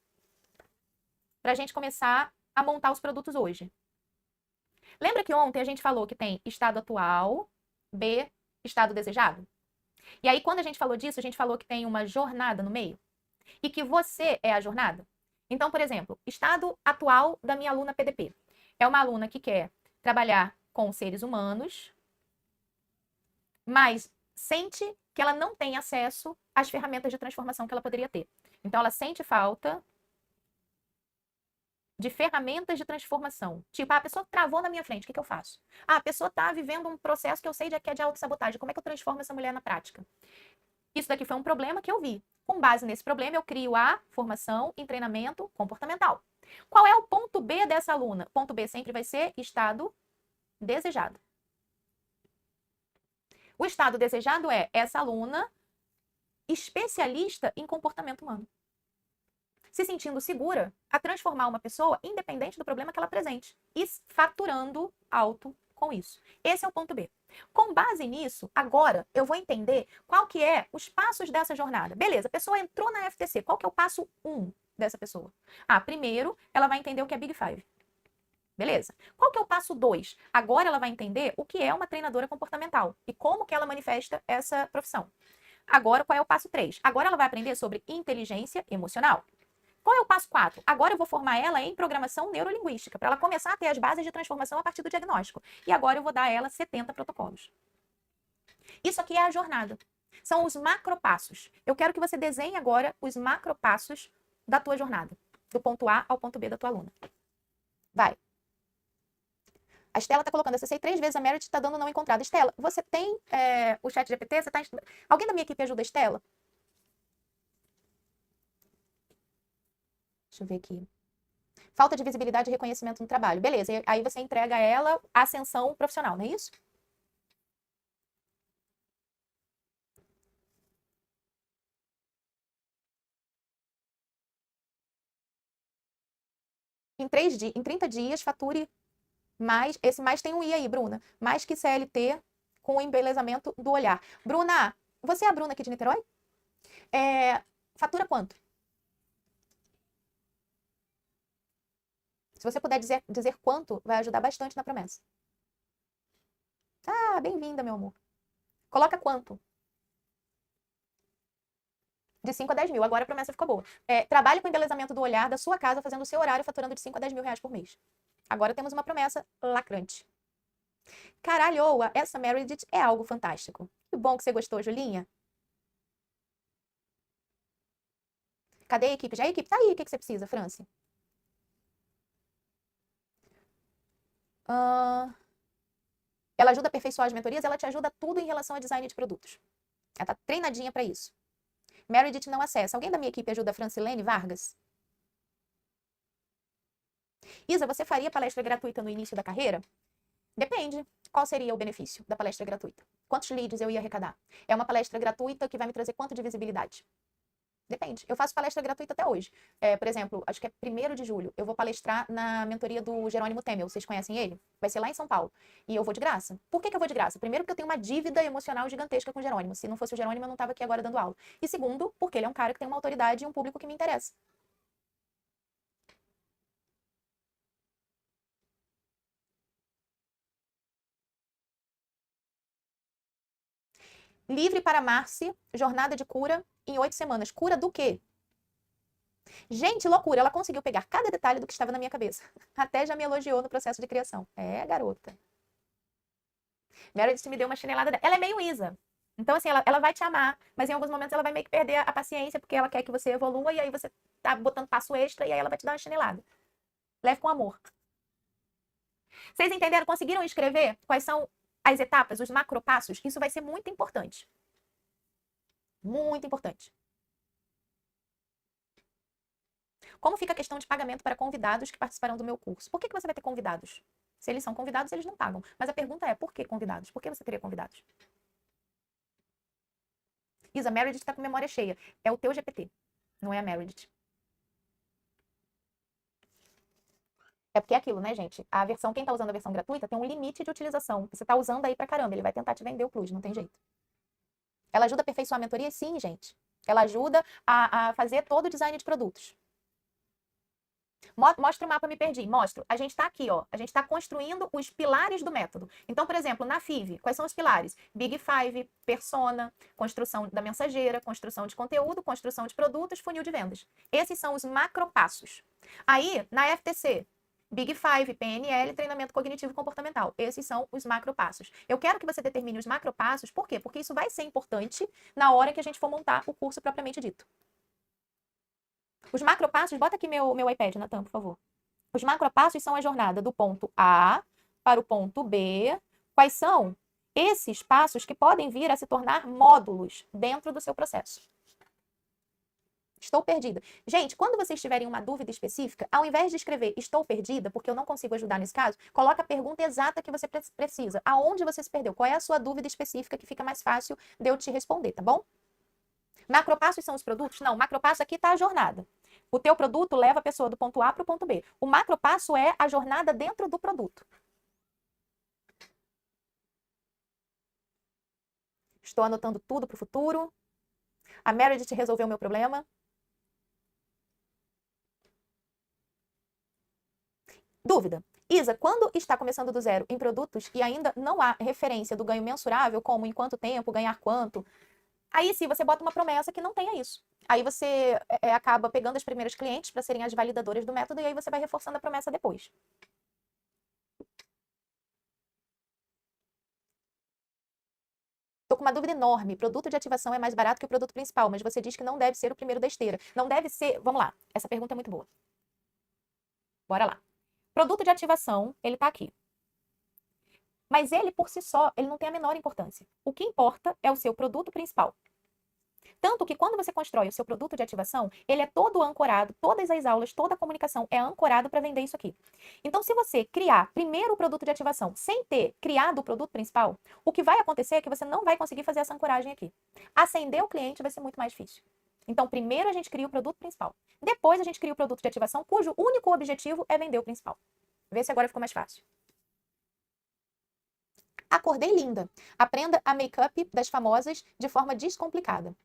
para a gente começar a montar os produtos hoje. Lembra que ontem a gente falou que tem estado atual, B, estado desejado? E aí, quando a gente falou disso, a gente falou que tem uma jornada no meio e que você é a jornada. Então, por exemplo, estado atual da minha aluna PDP. É uma aluna que quer trabalhar com seres humanos, mas sente que ela não tem acesso às ferramentas de transformação que ela poderia ter. Então, ela sente falta de ferramentas de transformação. Tipo, a pessoa travou na minha frente, o que eu faço? A pessoa está vivendo um processo que eu sei que é de autossabotagem. Como é que eu transformo essa mulher na prática? Isso daqui foi um problema que eu vi. Com base nesse problema, eu crio a formação em treinamento comportamental. Qual é o ponto B dessa aluna? Ponto B sempre vai ser estado desejado. O estado desejado é essa aluna especialista em comportamento humano, se sentindo segura a transformar uma pessoa independente do problema que ela apresente e faturando alto com isso. Esse é o ponto B. Com base nisso, agora eu vou entender qual que é os passos dessa jornada. Beleza, a pessoa entrou na FTC, qual que é o passo 1 dessa pessoa? Primeiro, ela vai entender o que é Big Five. Beleza? Qual que é o passo 2? Agora ela vai entender o que é uma treinadora comportamental e como que ela manifesta essa profissão. Agora, qual é o passo 3? Agora ela vai aprender sobre inteligência emocional. Qual é o passo 4? Agora eu vou formar ela em programação neurolinguística, para ela começar a ter as bases de transformação a partir do diagnóstico. E agora eu vou dar a ela 70 protocolos. Isso aqui é a jornada. São os macropassos. Eu quero que você desenhe agora os macropassos da tua jornada, do ponto A ao ponto B da tua aluna. Vai. A Estela está colocando, acessei 3 vezes a Merit, está dando não encontrado. Estela, você tem o chat GPT? Alguém da minha equipe ajuda a Estela? Deixa eu ver aqui. Falta de visibilidade e reconhecimento no trabalho. Beleza, aí você entrega a ela a ascensão profissional, não é isso? Em 30 dias, fature mais. Esse mais tem um I aí, Bruna. Mais que CLT com o embelezamento do olhar. Bruna, você é a Bruna aqui de Niterói? Fatura quanto? Se você puder dizer quanto, vai ajudar bastante na promessa. Ah, bem-vinda, meu amor. Coloca quanto? De 5 a 10 mil. Agora a promessa ficou boa. Trabalhe com o embelezamento do olhar da sua casa, fazendo o seu horário, faturando de 5 a 10 mil reais por mês. Agora temos uma promessa lacrante. Caralho, essa Meredith é algo fantástico. Que bom que você gostou, Julinha. Cadê a equipe? Já a equipe tá aí. O que você precisa, Franci? Ela ajuda a aperfeiçoar as mentorias, ela te ajuda tudo em relação a design de produtos. Ela tá treinadinha para isso. Meredith não acessa. Alguém da minha equipe ajuda a Francilene Vargas? Isa, você faria palestra gratuita no início da carreira? Depende. Qual seria o benefício da palestra gratuita? Quantos leads eu ia arrecadar? É uma palestra gratuita que vai me trazer quanto de visibilidade? Depende. Eu faço palestra gratuita até hoje. Por exemplo, acho que é 1º de julho. Eu vou palestrar na mentoria do Jerônimo Temel. Vocês conhecem ele? Vai ser lá em São Paulo. E eu vou de graça. Por que eu vou de graça? Primeiro, porque eu tenho uma dívida emocional gigantesca com o Jerônimo. Se não fosse o Jerônimo, eu não estava aqui agora dando aula. E segundo, porque ele é um cara que tem uma autoridade e um público que me interessa. Livre para Marci, jornada de cura em 8 semanas. Cura do quê? Gente, loucura, ela conseguiu pegar cada detalhe do que estava na minha cabeça. Até já me elogiou no processo de criação. Garota. Meredith me deu uma chinelada dela. Ela é meio Isa. Então, assim, ela vai te amar, mas em alguns momentos ela vai meio que perder a paciência, porque ela quer que você evolua, e aí você tá botando passo extra, e aí ela vai te dar uma chinelada. Leve com amor. Vocês entenderam? Conseguiram escrever quais são as etapas, os macropassos? Isso vai ser muito importante. Muito importante. Como fica a questão de pagamento para convidados que participarão do meu curso? Por que você vai ter convidados? Se eles são convidados, eles não pagam. Mas a pergunta é, por que convidados? Por que você teria convidados? Isa, Meredith está com memória cheia. É o teu GPT, não é a Meredith. É porque é aquilo, né, gente? Quem tá usando a versão gratuita tem um limite de utilização. Você tá usando aí pra caramba, ele vai tentar te vender o Plus, não tem jeito. Ela ajuda a aperfeiçoar a mentoria? Sim, gente. Ela ajuda a fazer todo o design de produtos. Mostra o mapa, me perdi. Mostro. A gente está aqui, ó. A gente está construindo os pilares do método. Então, por exemplo, na FIV, quais são os pilares? Big Five, persona, construção da mensageira, construção de conteúdo, construção de produtos, funil de vendas. Esses são os macropassos. Aí, na FTC, Big Five, PNL, treinamento cognitivo comportamental. Esses são os macropassos. Eu quero que você determine os macropassos, por quê? Porque isso vai ser importante na hora que a gente for montar o curso propriamente dito. Os macropassos, bota aqui meu iPad, Natan, por favor. Os macropassos são a jornada do ponto A para o ponto B. Quais são esses passos que podem vir a se tornar módulos dentro do seu processo? Estou perdida. Gente, quando vocês tiverem uma dúvida específica, ao invés de escrever estou perdida, porque eu não consigo ajudar nesse caso, coloca a pergunta exata que você precisa. Aonde você se perdeu? Qual é a sua dúvida específica que fica mais fácil de eu te responder, tá bom? Macropassos são os produtos? Não, macropasso aqui está a jornada. O teu produto leva a pessoa do ponto A para o ponto B. O macropasso é a jornada dentro do produto. Estou anotando tudo para o futuro. A Meredith resolveu o meu problema. Dúvida. Isa, quando está começando do zero em produtos e ainda não há referência do ganho mensurável, como em quanto tempo, ganhar quanto, aí sim você bota uma promessa que não tenha isso. Aí você acaba pegando as primeiras clientes para serem as validadoras do método e aí você vai reforçando a promessa depois. Tô com uma dúvida enorme. Produto de ativação é mais barato que o produto principal, mas você diz que não deve ser o primeiro da esteira. Não deve ser. Vamos lá. Essa pergunta é muito boa. Bora lá. Produto de ativação, ele tá aqui. Mas ele, por si só, ele não tem a menor importância. O que importa é o seu produto principal. Tanto que quando você constrói o seu produto de ativação, ele é todo ancorado, todas as aulas, toda a comunicação é ancorado para vender isso aqui. Então, se você criar primeiro o produto de ativação sem ter criado o produto principal, o que vai acontecer é que você não vai conseguir fazer essa ancoragem aqui. Acender o cliente vai ser muito mais difícil. Então, primeiro a gente cria o produto principal. Depois a gente cria o produto de ativação, cujo único objetivo é vender o principal. Vê se agora ficou mais fácil. Acordei linda. Aprenda a make-up das famosas de forma descomplicada.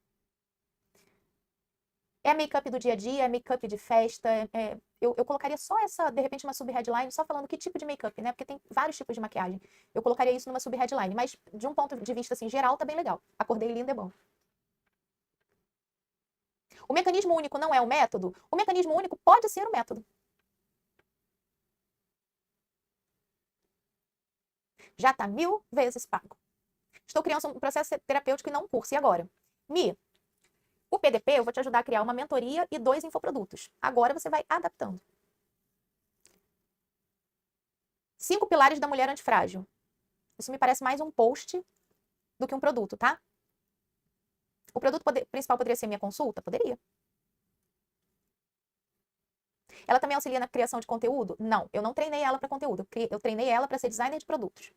É make-up do dia a dia, é make-up de festa. Eu colocaria só essa, de repente, uma sub-headline, só falando que tipo de make-up, né? Porque tem vários tipos de maquiagem. Eu colocaria isso numa sub-headline, mas de um ponto de vista assim, geral, tá bem legal. Acordei linda é bom. O mecanismo único não é o método? O mecanismo único pode ser o método. Já tá 1000 vezes pago. Estou criando um processo terapêutico e não um curso. E agora? Mi, o PDP, eu vou te ajudar a criar uma mentoria e 2 infoprodutos. Agora você vai adaptando. 5 pilares da mulher antifrágil. Isso me parece mais um post do que um produto, tá? O produto principal poderia ser minha consulta? Poderia. Ela também auxilia na criação de conteúdo? Não, eu não treinei ela para conteúdo. Eu treinei ela para ser designer de produtos.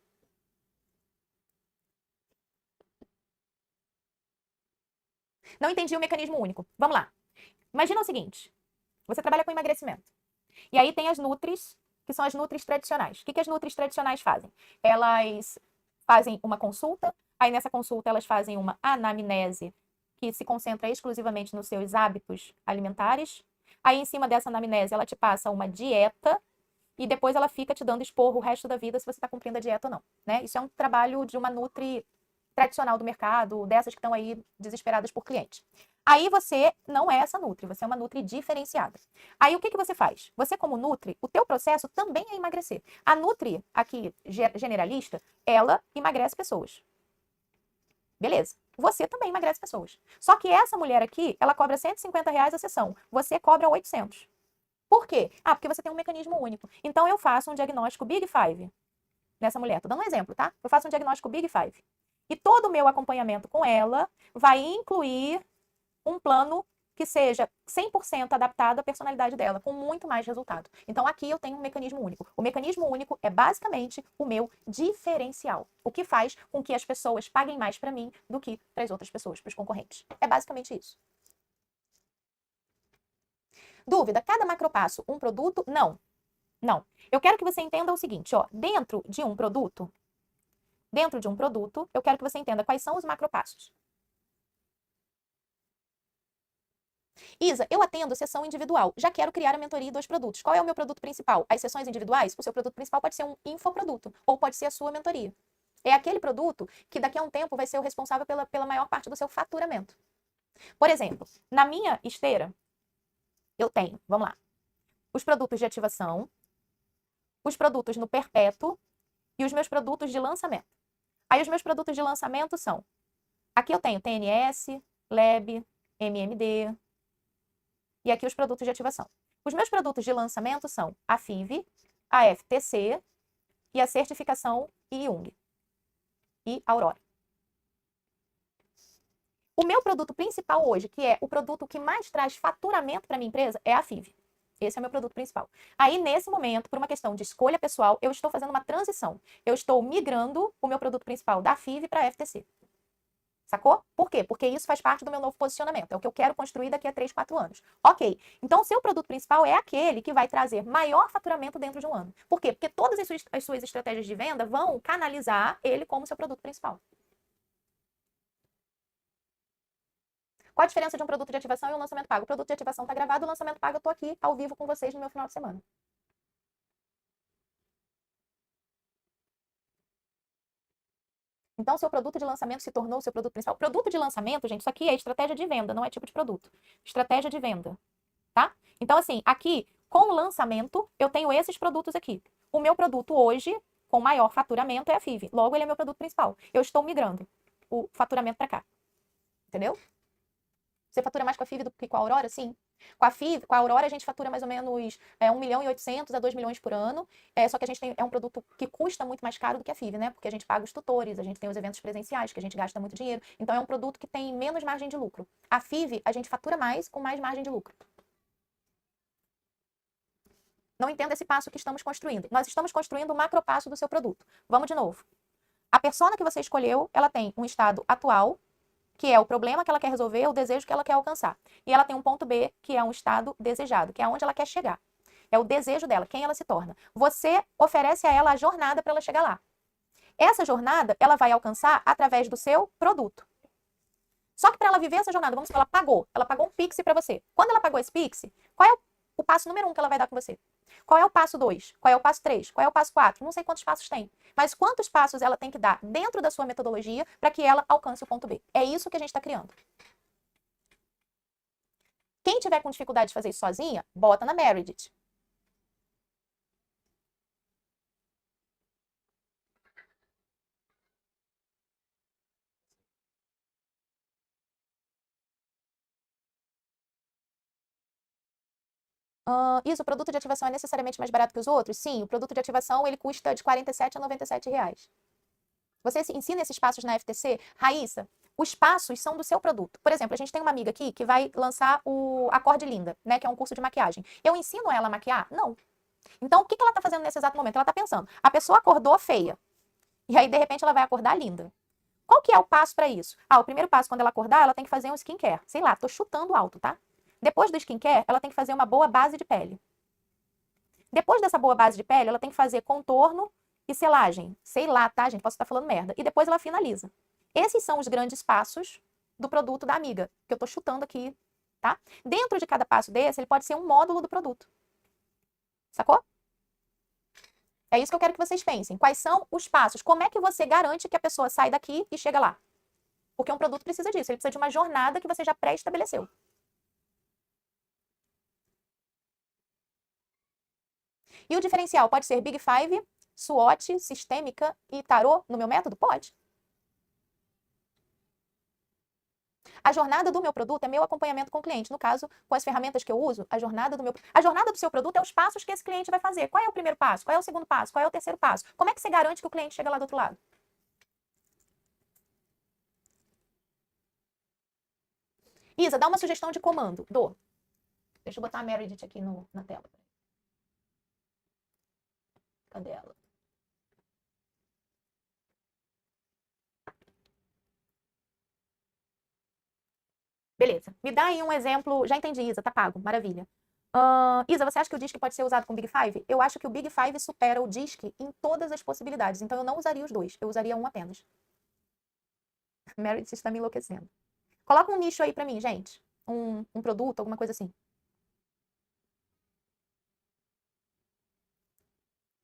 Não entendi o mecanismo único. Vamos lá. Imagina o seguinte. Você trabalha com emagrecimento. E aí tem as nutris, que são as nutris tradicionais. O que as nutris tradicionais fazem? Elas fazem uma consulta, aí nessa consulta elas fazem uma anamnese, que se concentra exclusivamente nos seus hábitos alimentares. Aí em cima dessa anamnese ela te passa uma dieta e depois ela fica te dando esporro o resto da vida se você está cumprindo a dieta ou não, né? Isso é um trabalho de uma nutri tradicional do mercado, dessas que estão aí desesperadas por cliente. Aí você não é essa nutri, você é uma nutri diferenciada. Aí o que você faz? Você como nutri, o teu processo também é emagrecer. A nutri aqui generalista, ela emagrece pessoas. Beleza. Você também emagrece pessoas. Só que essa mulher aqui, ela cobra R$ 150 a sessão. Você cobra 800. Por quê? Ah, porque você tem um mecanismo único. Então eu faço um diagnóstico Big Five nessa mulher. Tô dando um exemplo, tá? Eu faço um diagnóstico Big Five. E todo o meu acompanhamento com ela vai incluir um plano que seja 100% adaptado à personalidade dela, com muito mais resultado. Então aqui eu tenho um mecanismo único. O mecanismo único é basicamente o meu diferencial, o que faz com que as pessoas paguem mais para mim do que para as outras pessoas, para os concorrentes. É basicamente isso. Dúvida, cada macropasso um produto? Não. Não. Eu quero que você entenda o seguinte, ó, dentro de um produto, eu quero que você entenda quais são os macropassos. Isa, eu atendo sessão individual. Já quero criar a mentoria e 2 produtos. Qual é o meu produto principal? As sessões individuais? O seu produto principal pode ser um infoproduto ou pode ser a sua mentoria. É aquele produto que daqui a um tempo vai ser o responsável pela maior parte do seu faturamento. Por exemplo, na minha esteira, eu tenho, vamos lá, os produtos de ativação, os produtos no perpétuo e os meus produtos de lançamento. Aí os meus produtos de lançamento são, aqui eu tenho TNS, LEB, MMD, e aqui os produtos de ativação. Os meus produtos de lançamento são a FIV, a FTC e a certificação Jung e Aurora. O meu produto principal hoje, que é o produto que mais traz faturamento para minha empresa, é a FIV. Esse é o meu produto principal. Aí, nesse momento, por uma questão de escolha pessoal, eu estou fazendo uma transição. Eu estou migrando o meu produto principal da FIV para a FTC. Sacou? Por quê? Porque isso faz parte do meu novo posicionamento. É o que eu quero construir daqui a 3, 4 anos. Ok. Então, o seu produto principal é aquele que vai trazer maior faturamento dentro de um ano. Por quê? Porque todas as suas estratégias de venda vão canalizar ele como seu produto principal. Qual a diferença de um produto de ativação e um lançamento pago? O produto de ativação está gravado, o lançamento pago eu estou aqui ao vivo com vocês no meu final de semana. Então, seu produto de lançamento se tornou o seu produto principal. Produto de lançamento, gente, isso aqui é estratégia de venda, não é tipo de produto. Estratégia de venda, tá? Então, assim, aqui, com o lançamento, eu tenho esses produtos aqui. O meu produto hoje, com maior faturamento, é a FIV. Logo, ele é meu produto principal. Eu estou migrando o faturamento para cá. Entendeu? Você fatura mais com a FIV do que com a Aurora? Sim. Com a FIV, com a Aurora, a gente fatura mais ou menos 1.800.000 a 2 milhões por ano. Só que a gente é um produto que custa muito mais caro do que a FIV, né? Porque a gente paga os tutores, a gente tem os eventos presenciais, que a gente gasta muito dinheiro. Então, é um produto que tem menos margem de lucro. A FIV, a gente fatura mais com mais margem de lucro. Não entenda esse passo que estamos construindo. Nós estamos construindo o macropasso do seu produto. Vamos de novo. A persona que você escolheu, ela tem um estado atual, que é o problema que ela quer resolver, o desejo que ela quer alcançar. E ela tem um ponto B, que é um estado desejado, que é onde ela quer chegar. É o desejo dela, quem ela se torna. Você oferece a ela a jornada para ela chegar lá. Essa jornada, ela vai alcançar através do seu produto. Só que para ela viver essa jornada, vamos supor, ela pagou um Pix para você. Quando ela pagou esse Pix, qual é o passo número 1 que ela vai dar com você? Qual é o passo 2? Qual é o passo 3? Qual é o passo 4? Não sei quantos passos tem. Mas quantos passos ela tem que dar dentro da sua metodologia para que ela alcance o ponto B? É isso que a gente está criando. Quem tiver com dificuldade de fazer isso sozinha, bota na Meredith. Isso, o produto de ativação é necessariamente mais barato que os outros? Sim, o produto de ativação ele custa de 47 a 97 reais. Você ensina esses passos na FTC? Raíssa, os passos são do seu produto. Por exemplo, a gente tem uma amiga aqui que vai lançar o Acorde Linda, né, que é um curso de maquiagem. Eu ensino ela a maquiar? Não. Então, o que ela está fazendo nesse exato momento? Ela está pensando, a pessoa acordou feia, e aí, de repente, ela vai acordar linda. Qual que é o passo para isso? O primeiro passo, quando ela acordar, ela tem que fazer um skincare. Sei lá, tô chutando alto, tá? Depois do skincare, ela tem que fazer uma boa base de pele. Depois dessa boa base de pele, ela tem que fazer contorno e selagem. Sei lá, tá, gente? Posso estar falando merda. E depois ela finaliza. Esses são os grandes passos do produto da amiga, que eu tô chutando aqui, tá? Dentro de cada passo desse, ele pode ser um módulo do produto. Sacou? É isso que eu quero que vocês pensem. Quais são os passos? Como é que você garante que a pessoa sai daqui e chega lá? Porque um produto precisa disso. Ele precisa de uma jornada que você já pré-estabeleceu. E o diferencial pode ser Big Five, SWOT, sistêmica e tarô no meu método? Pode. A jornada do meu produto é meu acompanhamento com o cliente. No caso, com as ferramentas que eu uso, a jornada do seu produto é os passos que esse cliente vai fazer. Qual é o primeiro passo? Qual é o segundo passo? Qual é o terceiro passo? Como é que você garante que o cliente chega lá do outro lado? Isa, dá uma sugestão de comando. Deixa eu botar a Meredith aqui na tela. Cadê ela? Beleza. Me dá aí um exemplo. Já entendi, Isa, tá pago. Maravilha. Isa, você acha que o DISC pode ser usado com Big Five? Eu acho que o Big Five supera o DISC em todas as possibilidades. Então eu não usaria os dois. Eu usaria um apenas. Meredith está me enlouquecendo. Coloca um nicho aí pra mim, gente. Um produto, alguma coisa assim.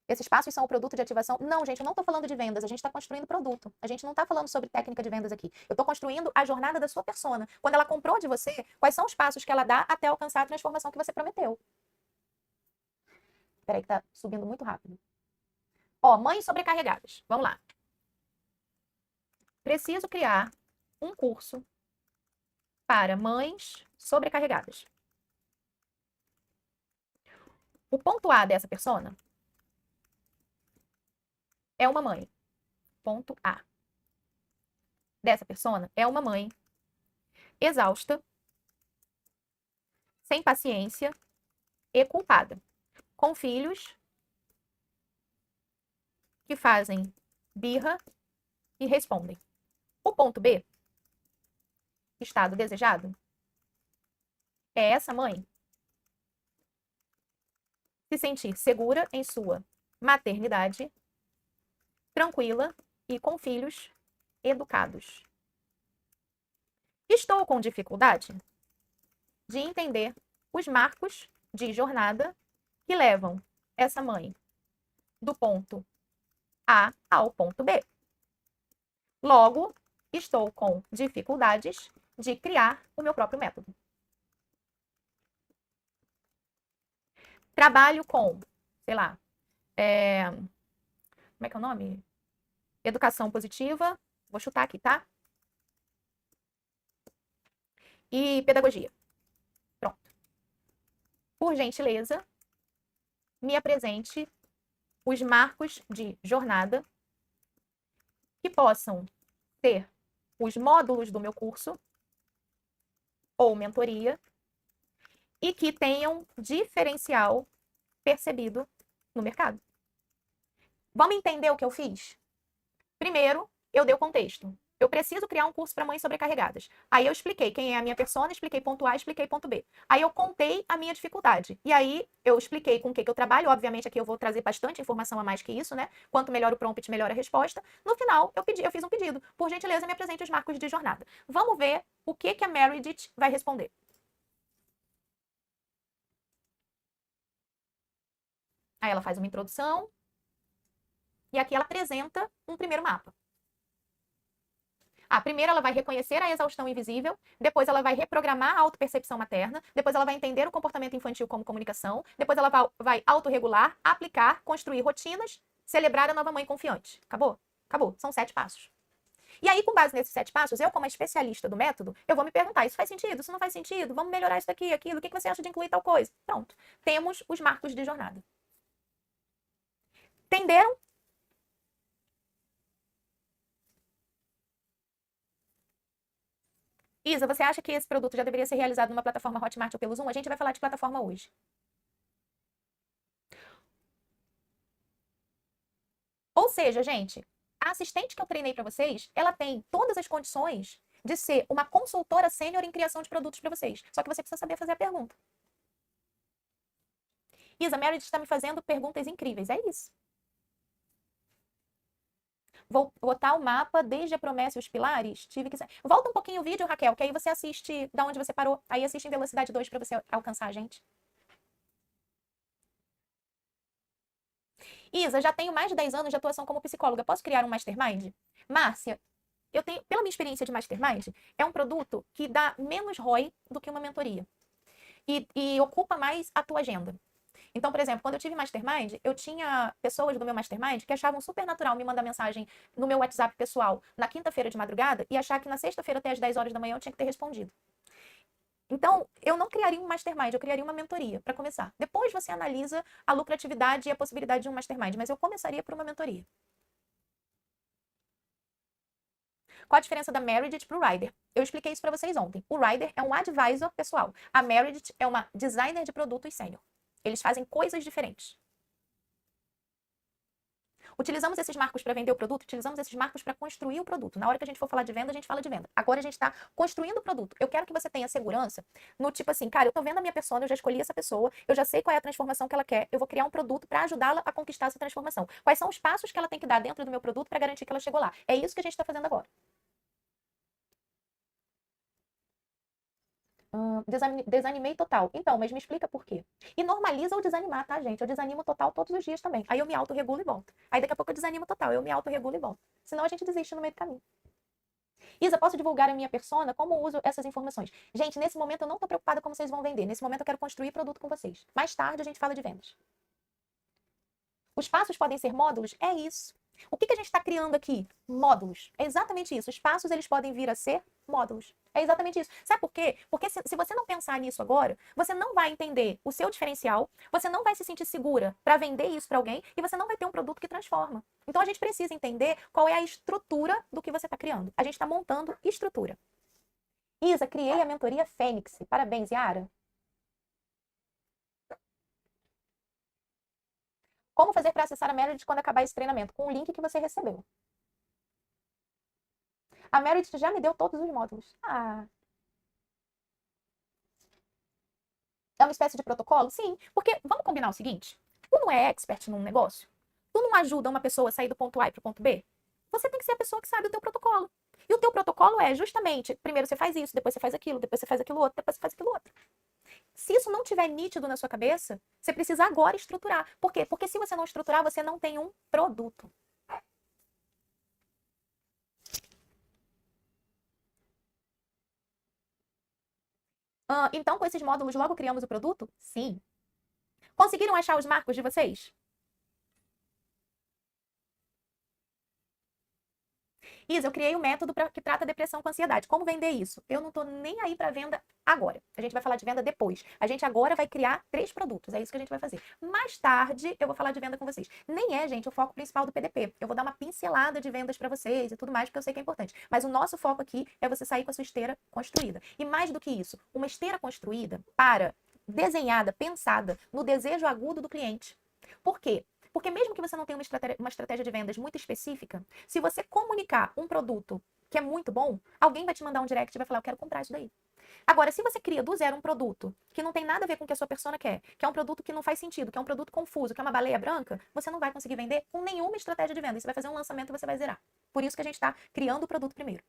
Esses passos são o produto de ativação? Não, gente, eu não estou falando de vendas. A gente está construindo produto. A gente não está falando sobre técnica de vendas aqui. Eu estou construindo a jornada da sua persona. Quando ela comprou de você, quais são os passos que ela dá até alcançar a transformação que você prometeu? Peraí que tá subindo muito rápido. Mães sobrecarregadas. Vamos lá. Preciso criar um curso para mães sobrecarregadas. O ponto A dessa persona é uma mãe. Ponto A dessa persona é uma mãe exausta, sem paciência e culpada, com filhos que fazem birra e respondem. O ponto B, estado desejado, é essa mãe se sentir segura em sua maternidade, tranquila e com filhos educados. Estou com dificuldade de entender os marcos de jornada que levam essa mãe do ponto A ao ponto B. Logo, estou com dificuldades de criar o meu próprio método. Trabalho com, sei lá, como é que é o nome? Educação positiva. Vou chutar aqui, tá? E pedagogia. Pronto. Por gentileza, me apresente os marcos de jornada que possam ser os módulos do meu curso ou mentoria e que tenham diferencial percebido no mercado. Vamos entender o que eu fiz? Primeiro, eu dei o contexto. eu preciso criar um curso para mães sobrecarregadas. Aí eu expliquei quem é a minha persona, expliquei ponto A, expliquei ponto B. Aí eu contei a minha dificuldade. E aí eu expliquei com o que eu trabalho. Obviamente aqui eu vou trazer bastante informação a mais que isso, né? Quanto melhor o prompt, melhor a resposta. No final, eu fiz um pedido. Por gentileza, me apresente os marcos de jornada. Vamos ver o que a Meredith vai responder. Aí ela faz uma introdução. E aqui ela apresenta um primeiro mapa. Primeiro ela vai reconhecer a exaustão invisível, depois ela vai reprogramar a autopercepção materna, depois ela vai entender o comportamento infantil como comunicação, depois ela vai autorregular, aplicar, construir rotinas, celebrar a nova mãe confiante. Acabou? Acabou. São 7 passos. E aí, com base nesses 7 passos, eu, como especialista do método, eu vou me perguntar, isso faz sentido? Isso não faz sentido? Vamos melhorar isso daqui, aquilo? O que você acha de incluir tal coisa? Pronto. Temos os marcos de jornada. Entenderam? Isa, você acha que esse produto já deveria ser realizado numa plataforma Hotmart ou pelo Zoom? A gente vai falar de plataforma hoje. Ou seja, gente, a assistente que eu treinei para vocês, ela tem todas as condições de ser uma consultora sênior em criação de produtos para vocês. Só que você precisa saber fazer a pergunta. Isa, a Meredith está me fazendo perguntas incríveis. É isso. Vou botar o mapa desde a promessa e os pilares? Tive que... Volta um pouquinho o vídeo, Raquel, que aí você assiste da onde você parou. Aí assiste em velocidade 2 para você alcançar a gente. Isa, já tenho mais de 10 anos de atuação como psicóloga. Posso criar um mastermind? Márcia, eu tenho, pela minha experiência de mastermind, é um produto que dá menos ROI do que uma mentoria. E ocupa mais a tua agenda. Então, por exemplo, quando eu tive mastermind, eu tinha pessoas do meu mastermind que achavam super natural me mandar mensagem no meu WhatsApp pessoal na quinta-feira de madrugada e achar que na sexta-feira até às 10 horas da manhã eu tinha que ter respondido. Então, eu não criaria um mastermind, eu criaria uma mentoria, para começar. Depois você analisa a lucratividade e a possibilidade de um mastermind, mas eu começaria por uma mentoria. Qual a diferença da Meredith para o Rider? Eu expliquei isso para vocês ontem. O Rider é um advisor pessoal. A Meredith é uma designer de produtos sênior. Eles fazem coisas diferentes. Utilizamos esses marcos para vender o produto, utilizamos esses marcos para construir o produto. Na hora que a gente for falar de venda, a gente fala de venda. Agora a gente está construindo o produto. Eu quero que você tenha segurança no tipo assim, cara, eu tô vendo a minha persona, eu já escolhi essa pessoa, eu já sei qual é a transformação que ela quer, eu vou criar um produto para ajudá-la a conquistar essa transformação. Quais são os passos que ela tem que dar dentro do meu produto para garantir que ela chegou lá? É isso que a gente está fazendo agora. Desanimei total. Então, mas me explica por quê. E normaliza o desanimar, tá, gente? Eu desanimo total todos os dias também. Aí eu me autorregulo e volto. Aí daqui a pouco eu desanimo total, eu me autorregulo e volto. Senão a gente desiste no meio do caminho. Isa, posso divulgar a minha persona? Como uso essas informações? Gente, nesse momento eu não tô preocupada como vocês vão vender. Nesse momento eu quero construir produto com vocês. Mais tarde a gente fala de vendas. Os passos podem ser módulos? É isso. O que a gente está criando aqui? Módulos. É exatamente isso. Os passos, eles podem vir a ser módulos. É exatamente isso. Sabe por quê? Porque se você não pensar nisso agora, você não vai entender o seu diferencial, você não vai se sentir segura para vender isso para alguém e você não vai ter um produto que transforma. Então a gente precisa entender qual é a estrutura do que você está criando. A gente está montando estrutura. Isa, criei a mentoria Fênix. Parabéns, Yara. Como fazer para acessar a Meredith quando acabar esse treinamento? Com o link que você recebeu. A Meredith já me deu todos os módulos. É uma espécie de protocolo? Sim. Porque, vamos combinar o seguinte. Tu não é expert num negócio? Tu não ajuda uma pessoa a sair do ponto A para o ponto B? Você tem que ser a pessoa que sabe o teu protocolo. E o teu protocolo é justamente, primeiro você faz isso, depois você faz aquilo, depois você faz aquilo outro, depois você faz aquilo outro. Se isso não tiver nítido na sua cabeça, você precisa agora estruturar. Por quê? Porque se você não estruturar, você não tem um produto. Então, com esses módulos, logo criamos o produto? Sim. Conseguiram achar os marcos de vocês? Isa, eu criei um método que trata depressão com ansiedade. Como vender isso? Eu não estou nem aí para venda agora. A gente vai falar de venda depois. A gente agora vai criar 3 produtos. É isso que a gente vai fazer. Mais tarde, eu vou falar de venda com vocês. Nem é, gente, o foco principal do PDP. Eu vou dar uma pincelada de vendas para vocês e tudo mais, porque eu sei que é importante. Mas o nosso foco aqui é você sair com a sua esteira construída. E mais do que isso, uma esteira construída desenhada, pensada no desejo agudo do cliente. Por quê? Porque mesmo que você não tenha uma estratégia de vendas muito específica, se você comunicar um produto que é muito bom, alguém vai te mandar um direct e vai falar, eu quero comprar isso daí. Agora, se você cria do zero um produto que não tem nada a ver com o que a sua persona quer, que é um produto que não faz sentido, que é um produto confuso, que é uma baleia branca, você não vai conseguir vender com nenhuma estratégia de venda. Você vai fazer um lançamento e você vai zerar. Por isso que a gente está criando o produto primeiro.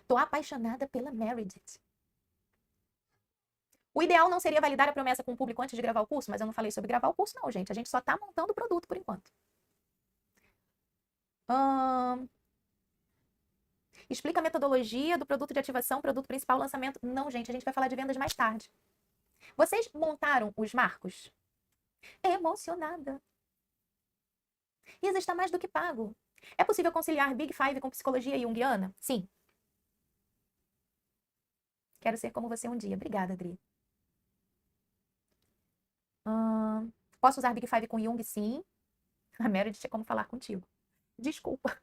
Tô apaixonada pela Meredith. O ideal não seria validar a promessa com o público antes de gravar o curso, mas eu não falei sobre gravar o curso não, gente. A gente só tá montando o produto por enquanto. Explica a metodologia do produto de ativação, produto principal, lançamento. Não, gente, a gente vai falar de vendas mais tarde. Vocês montaram os marcos? Emocionada. Isa, está mais do que pago. É possível conciliar Big Five com psicologia junguiana? Sim. Quero ser como você um dia. Obrigada, Adri. Posso usar Big Five com Jung? Sim. A Meredith tinha como falar contigo. Desculpa.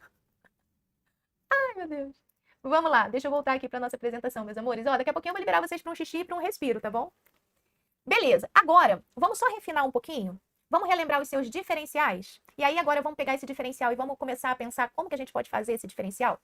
Ai, meu Deus. Vamos lá, deixa eu voltar aqui para nossa apresentação, meus amores. Ó, daqui a pouquinho eu vou liberar vocês para um xixi e para um respiro, tá bom? Beleza. Agora, vamos só refinar um pouquinho? Vamos relembrar os seus diferenciais? E aí agora vamos pegar esse diferencial e vamos começar a pensar como que a gente pode fazer esse diferencial?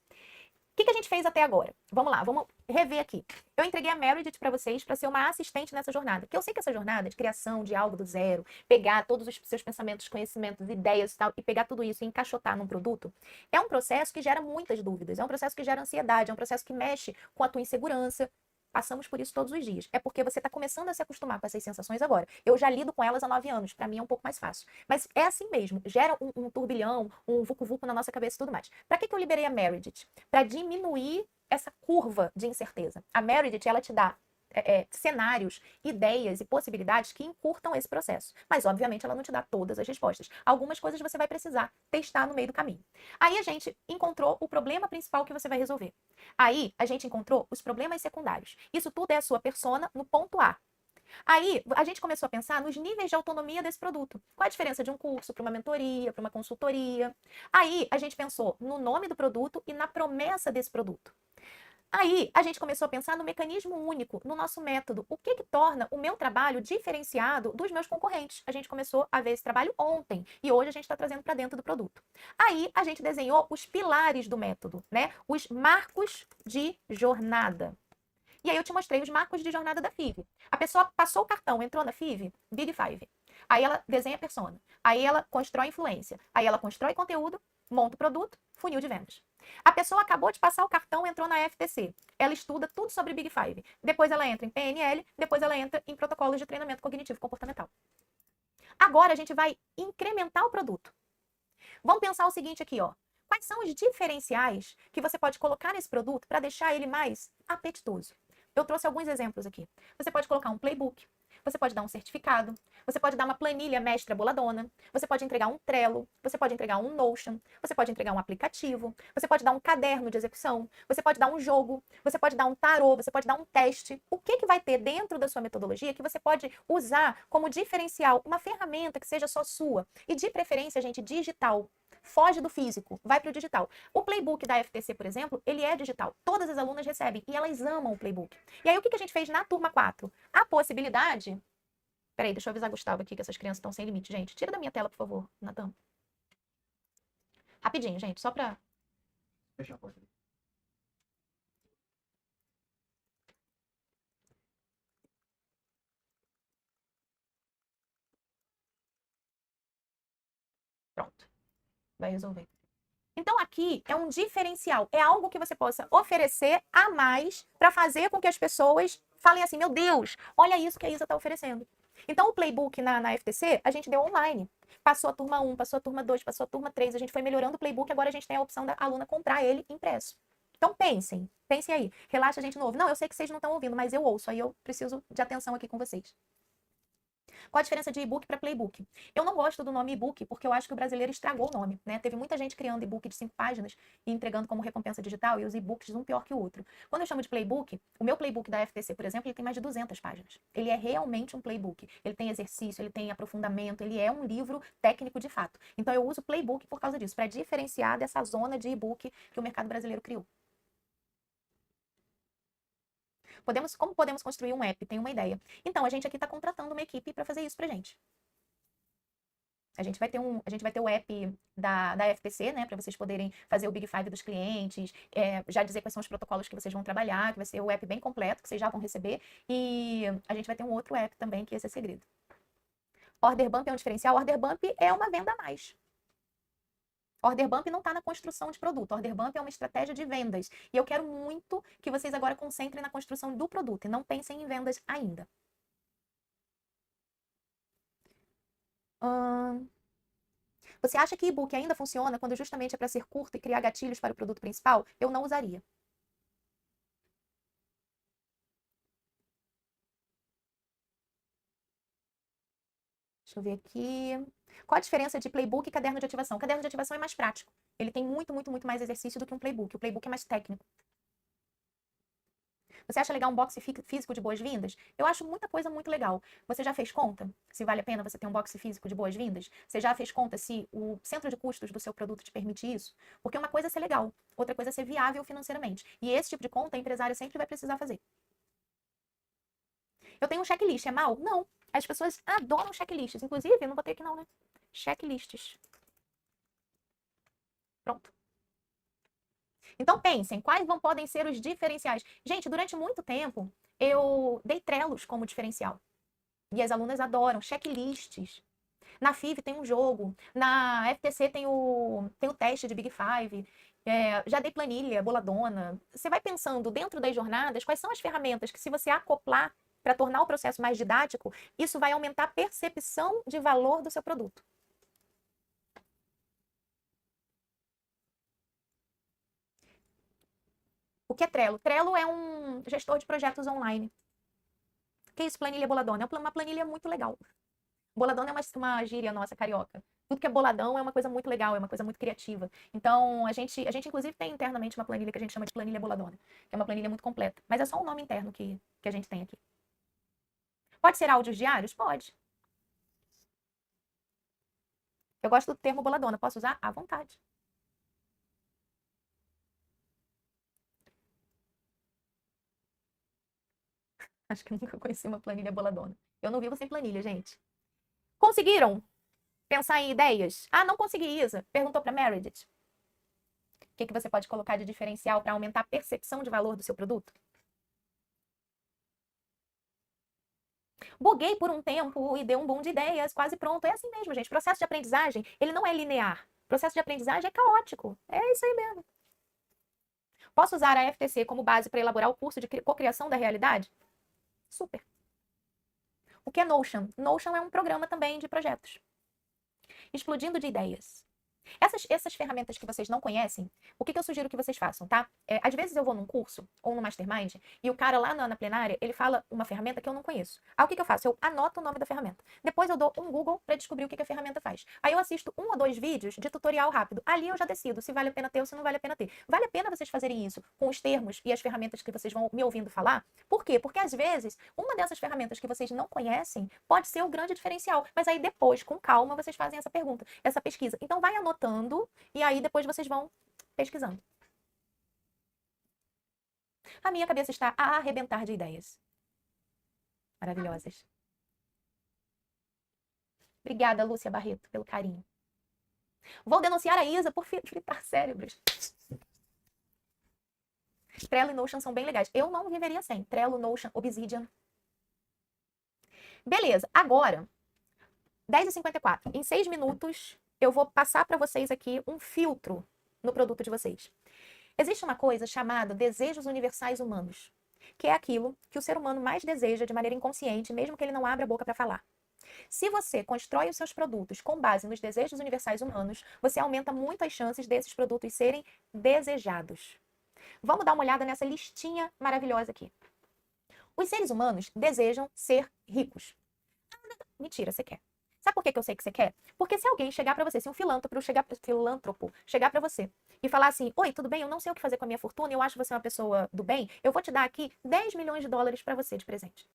O que a gente fez até agora? Vamos lá, vamos rever aqui. Eu entreguei a Meredith para vocês para ser uma assistente nessa jornada. Que eu sei que essa jornada de criação de algo do zero, pegar todos os seus pensamentos, conhecimentos, ideias e tal, e pegar tudo isso e encaixotar num produto, é um processo que gera muitas dúvidas, é um processo que gera ansiedade, é um processo que mexe com a tua insegurança. Passamos por isso todos os dias. É porque você está começando a se acostumar com essas sensações agora. Eu já lido com elas há 9 anos. Para mim é um pouco mais fácil. Mas é assim mesmo. Gera um turbilhão, um vucu-vucu na nossa cabeça e tudo mais. Para que eu liberei a Meredith? Para diminuir essa curva de incerteza. A Meredith, ela te dá cenários, ideias e possibilidades que encurtam esse processo. Mas, obviamente, ela não te dá todas as respostas. Algumas coisas você vai precisar testar no meio do caminho. Aí a gente encontrou o problema principal que você vai resolver. Aí a gente encontrou os problemas secundários. Isso tudo é a sua persona no ponto A. Aí a gente começou a pensar nos níveis de autonomia desse produto. Qual a diferença de um curso para uma mentoria, para uma consultoria? Aí a gente pensou no nome do produto e na promessa desse produto. Aí, a gente começou a pensar no mecanismo único, no nosso método. O que torna o meu trabalho diferenciado dos meus concorrentes? A gente começou a ver esse trabalho ontem e hoje a gente está trazendo para dentro do produto. Aí, a gente desenhou os pilares do método, né? Os marcos de jornada. E aí, eu te mostrei os marcos de jornada da FIV. A pessoa passou o cartão, entrou na FIV, Big Five. Aí, ela desenha a persona. Aí, ela constrói influência. Aí, ela constrói conteúdo, monta o produto, funil de vendas. A pessoa acabou de passar o cartão, entrou na FTC. Ela estuda tudo sobre Big Five. Depois ela entra em PNL, depois ela entra em protocolos de treinamento cognitivo comportamental. Agora a gente vai incrementar o produto. Vamos pensar o seguinte aqui, ó. Quais são os diferenciais que você pode colocar nesse produto para deixar ele mais apetitoso? Eu trouxe alguns exemplos aqui. Você pode colocar um playbook, você pode dar um certificado, você pode dar uma planilha mestra boladona, você pode entregar um Trello, você pode entregar um Notion, você pode entregar um aplicativo, você pode dar um caderno de execução, você pode dar um jogo, você pode dar um tarô, você pode dar um teste. O que vai ter dentro da sua metodologia que você pode usar como diferencial, uma ferramenta que seja só sua? E de preferência, gente, digital. Foge do físico, vai para o digital. O playbook da FTC, por exemplo, ele é digital. Todas as alunas recebem e elas amam o playbook. E aí, o que a gente fez na turma 4? A possibilidade... Peraí, deixa eu avisar a Gustavo aqui que essas crianças estão sem limite. Gente, tira da minha tela, por favor, Natan. Rapidinho, gente, só pra... Fechar a porta. Pronto. Vai resolver. Então, aqui é um diferencial. É algo que você possa oferecer a mais para fazer com que as pessoas falem assim, meu Deus, olha isso que a Isa está oferecendo. Então, o playbook na FTC, a gente deu online. Passou a turma 1, passou a turma 2, passou a turma 3, a gente foi melhorando o playbook, agora a gente tem a opção da aluna comprar ele impresso. Então, pensem aí. Relaxa, a gente não ouve. Não, eu sei que vocês não estão ouvindo, mas eu ouço, aí eu preciso de atenção aqui com vocês. Qual a diferença de e-book para playbook? Eu não gosto do nome e-book porque eu acho que o brasileiro estragou o nome, né? Teve muita gente criando e-book de 5 páginas e entregando como recompensa digital e os e-books um pior que o outro. Quando eu chamo de playbook, o meu playbook da FTC, por exemplo, ele tem mais de 200 páginas. Ele é realmente um playbook. Ele tem exercício, ele tem aprofundamento, ele é um livro técnico de fato. Então eu uso playbook por causa disso, para diferenciar dessa zona de e-book que o mercado brasileiro criou. Como podemos construir um app? Tem uma ideia. Então, a gente aqui está contratando uma equipe para fazer isso para gente. A gente vai ter o app da FTC, né, para vocês poderem fazer o Big Five dos clientes, já dizer quais são os protocolos que vocês vão trabalhar, que vai ser o app bem completo, que vocês já vão receber. E a gente vai ter um outro app também, que esse é segredo. Order Bump é um diferencial? Order Bump é uma venda a mais. Order Bump não está na construção de produto. Order Bump é uma estratégia de vendas. E eu quero muito que vocês agora concentrem na construção do produto e não pensem em vendas ainda. Você acha que e-book ainda funciona quando justamente é para ser curto e criar gatilhos para o produto principal? Eu não usaria. Deixa eu ver aqui. Qual a diferença de playbook e caderno de ativação? O caderno de ativação é mais prático. Ele tem muito, muito, muito mais exercício do que um playbook. O playbook é mais técnico. Você acha legal um box físico de boas-vindas? Eu acho muita coisa muito legal. Você já fez conta se vale a pena você ter um box físico de boas-vindas? Você já fez conta se o centro de custos do seu produto te permite isso? Porque uma coisa é ser legal, outra coisa é ser viável financeiramente. E esse tipo de conta a empresária sempre vai precisar fazer. Eu tenho um checklist, é mal? Não. As pessoas adoram checklists. Inclusive, eu não botei aqui não, né? Checklists. Pronto. Então pensem, podem ser os diferenciais? Gente, durante muito tempo, eu dei Trelos como diferencial. E as alunas adoram checklists. Na FIV tem um jogo, na FTC tem o teste de Big Five, já dei planilha, boladona. Você vai pensando dentro das jornadas quais são as ferramentas que, se você acoplar para tornar o processo mais didático, isso vai aumentar a percepção de valor do seu produto. O que é Trello? Trello é um gestor de projetos online. Que é isso, planilha boladona? É uma planilha muito legal. Boladona é uma gíria nossa, carioca. Tudo que é boladão é uma coisa muito legal, é uma coisa muito criativa. Então, a gente inclusive tem internamente uma planilha que a gente chama de planilha boladona, que é uma planilha muito completa. Mas é só um nome interno que a gente tem aqui. Pode ser áudios diários? Pode. Eu gosto do termo boladona. Posso usar? À vontade. Acho que eu nunca conheci uma planilha boladona. Eu não vivo sem planilha, gente. Conseguiram pensar em ideias? Ah, não consegui, Isa. Perguntou para Meredith. O que você pode colocar de diferencial para aumentar a percepção de valor do seu produto? Buguei por um tempo e deu um boom de ideias, quase pronto. É assim mesmo, gente. O processo de aprendizagem, ele não é linear. O processo de aprendizagem é caótico. É isso aí mesmo. Posso usar a FTC como base para elaborar o curso de cocriação da realidade? Super. O que é Notion? Notion é um programa também de projetos. Explodindo de ideias. Essas ferramentas que vocês não conhecem, o que eu sugiro que vocês façam, tá? Às vezes eu vou num curso ou no Mastermind e o cara lá na plenária, ele fala uma ferramenta que eu não conheço. Aí o que eu faço? Eu anoto o nome da ferramenta. Depois eu dou um Google para descobrir o que a ferramenta faz. Aí eu assisto 1 ou 2 vídeos de tutorial rápido. Ali eu já decido se vale a pena ter ou se não vale a pena ter. Vale a pena vocês fazerem isso com os termos e as ferramentas que vocês vão me ouvindo falar? Por quê? Porque às vezes uma dessas ferramentas que vocês não conhecem pode ser o grande diferencial. Mas aí depois, com calma, vocês fazem essa pergunta, essa pesquisa. Então vai anotando e aí depois vocês vão pesquisando. A minha cabeça está a arrebentar de ideias. Maravilhosas. Obrigada, Lúcia Barreto, pelo carinho. Vou denunciar a Isa por fritar cérebros. Trello e Notion são bem legais. Eu não viveria sem. Trello, Notion, Obsidian. Beleza, agora, 10h54. Em 6 minutos, eu vou passar para vocês aqui um filtro no produto de vocês. Existe uma coisa chamada desejos universais humanos, que é aquilo que o ser humano mais deseja de maneira inconsciente, mesmo que ele não abra a boca para falar. Se você constrói os seus produtos com base nos desejos universais humanos, você aumenta muito as chances desses produtos serem desejados. Vamos dar uma olhada nessa listinha maravilhosa aqui. Os seres humanos desejam ser ricos. Mentira, você quer. Sabe por que eu sei que você quer? Porque se alguém chegar para você, se um filântropo chegar para você e falar assim: oi, tudo bem? Eu não sei o que fazer com a minha fortuna, eu acho você uma pessoa do bem, eu vou te dar aqui 10 milhões de dólares para você de presente.